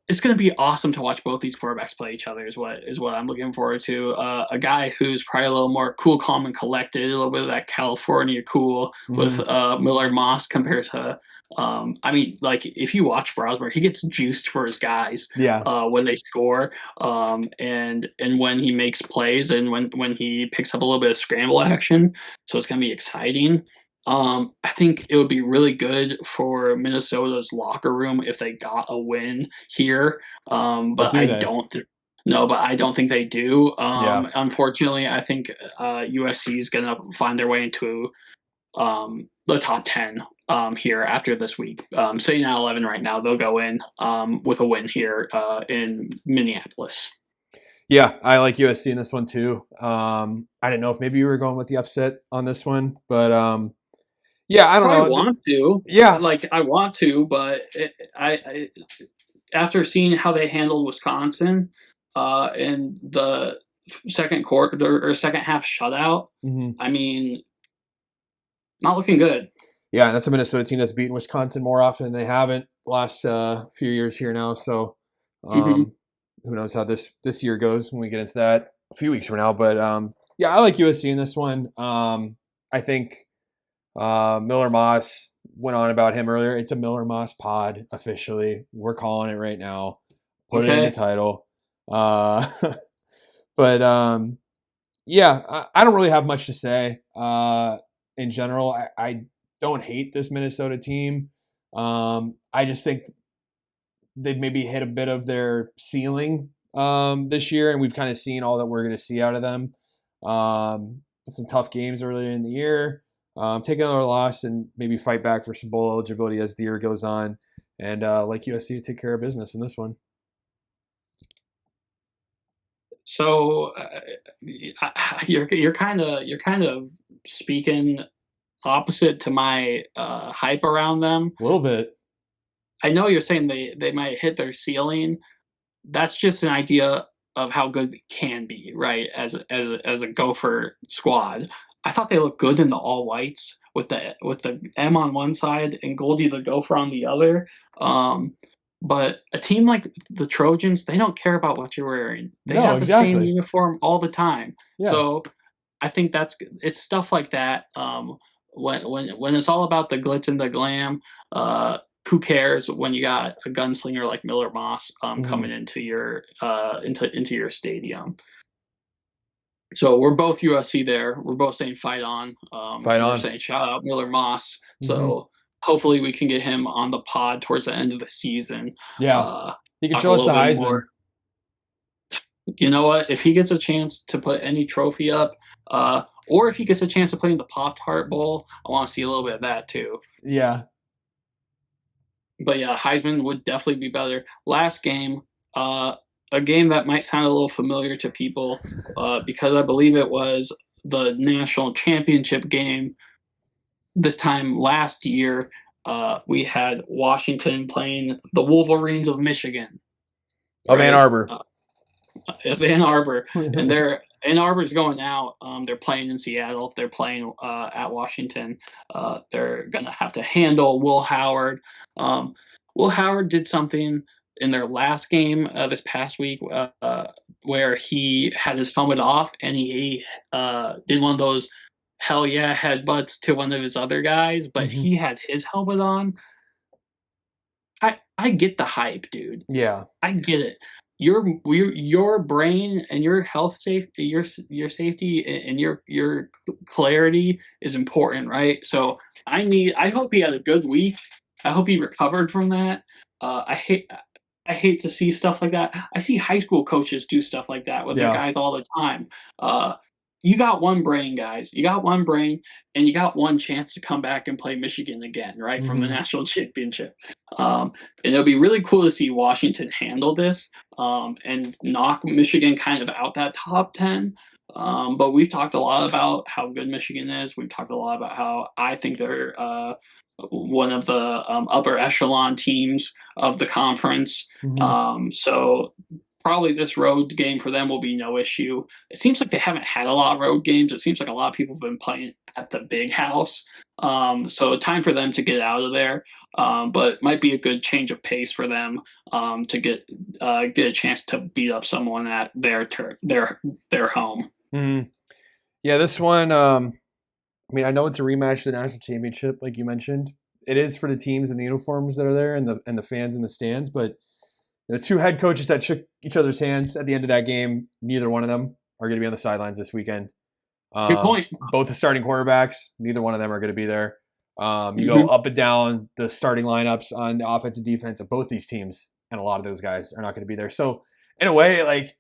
it's going to be awesome to watch both these quarterbacks play each other. Is what I'm looking forward to. A guy who's probably a little more cool, calm, and collected. A little bit of that California cool with Miller Moss compared to. I mean, like if you watch Brosmer, he gets juiced for his guys. Yeah. When they score, and when he makes plays, and when he picks up a little bit of scramble action. So it's going to be exciting. I think it would be really good for Minnesota's locker room if they got a win here. But But do I they? don't. No, but I don't think they do. Yeah. Unfortunately, I think USC is going to find their way into the top 10 here after this week. Sitting at 11 right now, they'll go in with a win here in Minneapolis. Yeah, I like USC in this one too. I didn't know if maybe you were going with the upset on this one, but yeah, I don't Probably know. want to. Yeah. I want to, but I after seeing how they handled Wisconsin in the second quarter or second half shutout, Mm-hmm. I mean, not looking good. Yeah, that's a Minnesota team that's beaten Wisconsin more often than they haven't the last few years here now. So Mm-hmm. who knows how this year goes when we get into that a few weeks from now. But yeah, I like USC in this one. I think Miller Moss went on about him earlier. It's a Miller Moss pod officially. We're calling it right now. Put it in the Okay. title. But Yeah, I don't really have much to say. In general, I don't hate this Minnesota team. I just think they've maybe hit a bit of their ceiling this year, and we've kind of seen all that we're going to see out of them. Some tough games earlier in the year. Take another loss and maybe fight back for some bowl eligibility as the year goes on. And like USC, to take care of business in this one. So you're kind of speaking opposite to my hype around them. A little bit. I know you're saying they might hit their ceiling. That's just an idea of how good it can be, right? As a Gopher squad, I thought they looked good in the all whites with the M on one side and Goldie the Gopher on the other. But a team like the Trojans, they don't care about what you're wearing. They No, have the same exactly. uniform all the time. Yeah. So I think it's stuff like that. When it's all about the glitz and the glam, who cares when you got a gunslinger like Miller Moss coming into your into your stadium? So we're both USC there. We're both saying fight on. Fight And we're on. saying shout out Miller Moss. So hopefully we can get him on the pod towards the end of the season. Yeah. He can Talk a show us the little bit Heisman. more. You know what? If he gets a chance to put any trophy up, or if he gets a chance to play in the Pop-Tart Bowl, I want to see a little bit of that too. Yeah. But yeah, Heisman would definitely be better. Last game, a game that might sound a little familiar to people, because I believe it was the national championship game. This time last year, we had Washington playing the Wolverines of Michigan. Of Ann Arbor. Of Ann Arbor, and Ann Arbor's going out. They're playing in Seattle. They're playing at Washington. They're gonna have to handle Will Howard. Will Howard did something in their last game this past week where he had his helmet off and he did one of those hell yeah headbutts to one of his other guys, but he had his helmet on. I get the hype, dude. Yeah, I get it. Your brain and your health safety, your safety and your clarity is important, right? So I hope he had a good week. I hope he recovered from that. I hate to see stuff like that. I see high school coaches do stuff like that with their guys all the time. You got one brain, guys. You got one brain, and you got one chance to come back and play Michigan again, right, from the national championship. And it'll be really cool to see Washington handle this and knock Michigan kind of out that top 10. But we've talked a lot about how good Michigan is. We've talked a lot about how I think they're one of the upper echelon teams of the conference. So probably this road game for them will be no issue. It seems like they haven't had a lot of road games. It seems like a lot of people have been playing at the big house. So time for them to get out of there. But it might be a good change of pace for them to get a chance to beat up someone at their home. Yeah, this one. I mean, I know it's a rematch of the national championship, like you mentioned. It is for the teams and the uniforms that are there, and the fans in the stands. But the two head coaches that shook each other's hands at the end of that game, neither one of them are going to be on the sidelines this weekend. Good point. Both the starting quarterbacks, neither one of them are going to be there. You go up and down the starting lineups on the offense and defense of both these teams, and a lot of those guys are not going to be there. So, in a way, like,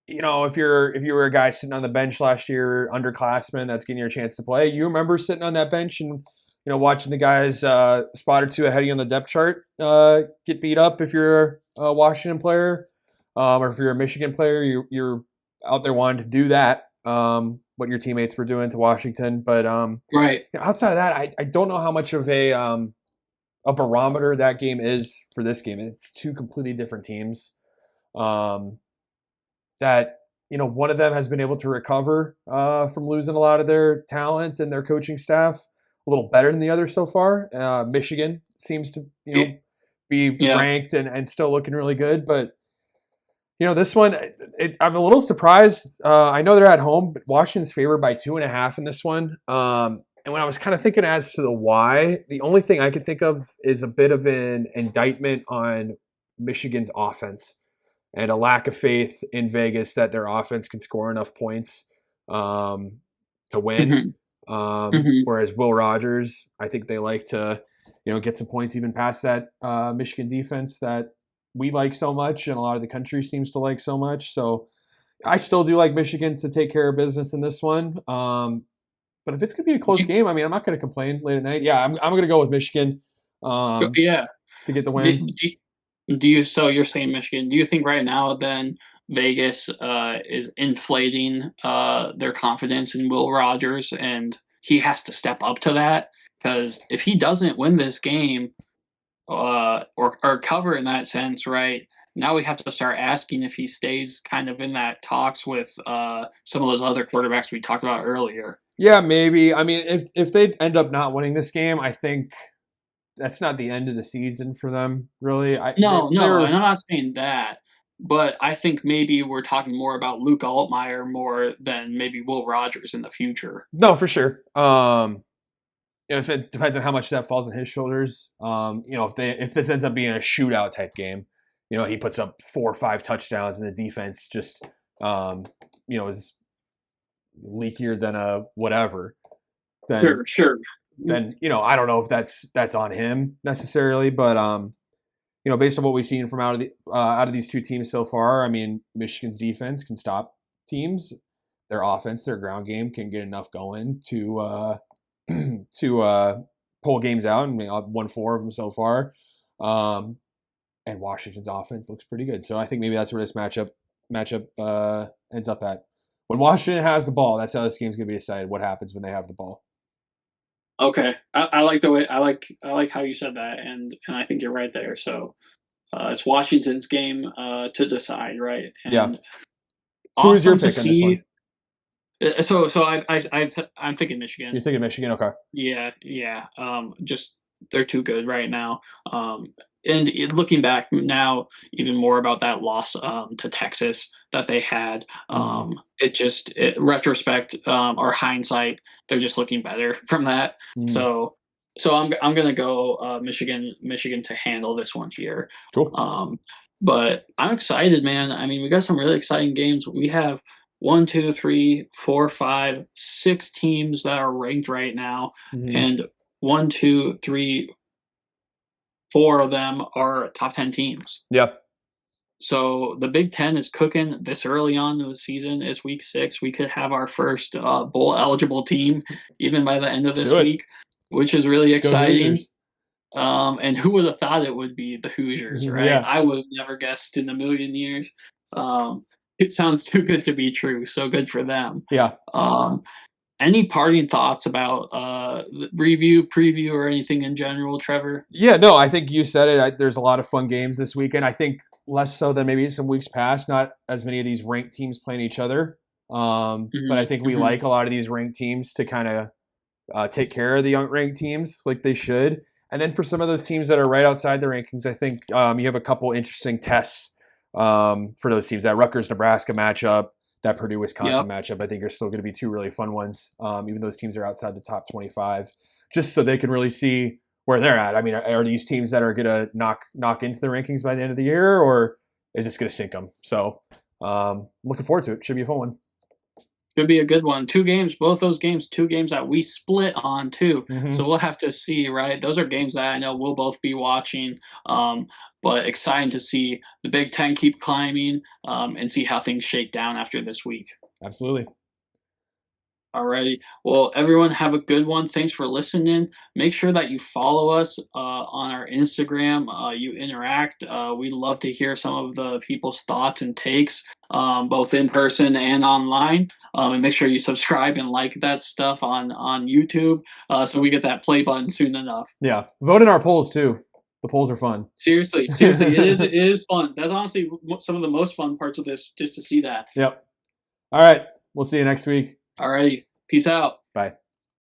you know, if you were a guy sitting on the bench last year, underclassman that's getting your chance to play, you remember sitting on that bench and, you know, watching the guys spot or two ahead of you on the depth chart get beat up if you're a Washington player, or if you're a Michigan player, you're out there wanting to do that, what your teammates were doing to Washington. But right. You know, outside of that, I don't know how much of a barometer that game is for this game. It's two completely different teams. That, you know, one of them has been able to recover from losing a lot of their talent and their coaching staff a little better than the other so far. Michigan seems to, you know, be ranked and still looking really good. But, you know, this one, I'm a little surprised. I know they're at home, but Washington's favored by 2.5 in this one. And when I was kind of thinking as to the why, the only thing I could think of is a bit of an indictment on Michigan's offense and a lack of faith in Vegas that their offense can score enough points to win. Whereas Will Rogers, I think they like to, get some points even past that Michigan defense that we like so much and a lot of the country seems to like so much. So I still do like Michigan to take care of business in this one. But if it's going to be a close game, I mean, I'm not going to complain late at night. Yeah, I'm going to go with Michigan to get the win. So you're saying Michigan. Do you think right now then Vegas is inflating their confidence in Will Rogers and he has to step up to that? Because if he doesn't win this game or cover in that sense, right, now we have to start asking if he stays kind of in that talks with some of those other quarterbacks we talked about earlier. Yeah, maybe. I mean, if they end up not winning this game, I think that's not the end of the season for them, really. No, and I'm not saying that. But I think maybe we're talking more about Luke Altmaier more than maybe Will Rogers in the future. No, for sure. If it depends on how much that falls on his shoulders. If this ends up being a shootout type game, he puts up 4 or 5 touchdowns and the defense just is leakier than a whatever. Then, sure. Then I don't know if that's on him necessarily, but based on what we've seen from out of these two teams so far, I mean, Michigan's defense can stop teams. Their offense, their ground game can get enough going to pull games out, and I've won 4 of them so far. And Washington's offense looks pretty good, so I think maybe that's where this matchup ends up at. When Washington has the ball, that's how this game's gonna be decided. What happens when they have the ball? Okay, I like the way I like how you said that, and I think you're right there. So it's Washington's game to decide, right? And yeah. Who's your pick on this one? I'm thinking Michigan. You're thinking Michigan, okay? Yeah. Just they're too good right now. And looking back now, even more about that loss to Texas that they had, retrospect or hindsight, they're just looking better from that. So I'm gonna go Michigan to handle this one here. Cool. But I'm excited, man. I mean, we got some really exciting games. We have 1, 2, 3, 4, 5, 6 teams that are ranked right now, and 1, 2, 3, 4 of them are top 10 teams. Yep. So the Big Ten is cooking this early on in the season. It's week 6. We could have our first bowl eligible team even by the end of this week, which is really exciting. And who would have thought it would be the Hoosiers, right? Yeah. I would have never guessed in a million years. It sounds too good to be true. So good for them. Yeah. Any parting thoughts about review, preview, or anything in general, Trevor? Yeah, no, I think you said it. There's a lot of fun games this weekend. I think less so than maybe some weeks past. Not as many of these ranked teams playing each other. But I think we like a lot of these ranked teams to kind of take care of the unranked teams like they should. And then for some of those teams that are right outside the rankings, I think you have a couple interesting tests for those teams. That Rutgers-Nebraska matchup, that Purdue-Wisconsin matchup, I think are still going to be 2 really fun ones, even those teams are outside the top 25, just so they can really see where they're at. I mean, are these teams that are going to knock into the rankings by the end of the year, or is this going to sink them? So looking forward to it. Should be a fun one. Should be a good one. 2 games, both those games, 2 games that we split on too. So we'll have to see, right? Those are games that I know we'll both be watching. But exciting to see the Big Ten keep climbing and see how things shake down after this week. Absolutely. Alrighty. Well, everyone have a good one. Thanks for listening. Make sure that you follow us on our Instagram. You interact. We love to hear some of the people's thoughts and takes, both in person and online. And make sure you subscribe and like that stuff on YouTube so we get that play button soon enough. Yeah. Vote in our polls too. The polls are fun. Seriously. It is fun. That's honestly some of the most fun parts of this, just to see that. Yep. All right. We'll see you next week. All righty. Peace out. Bye.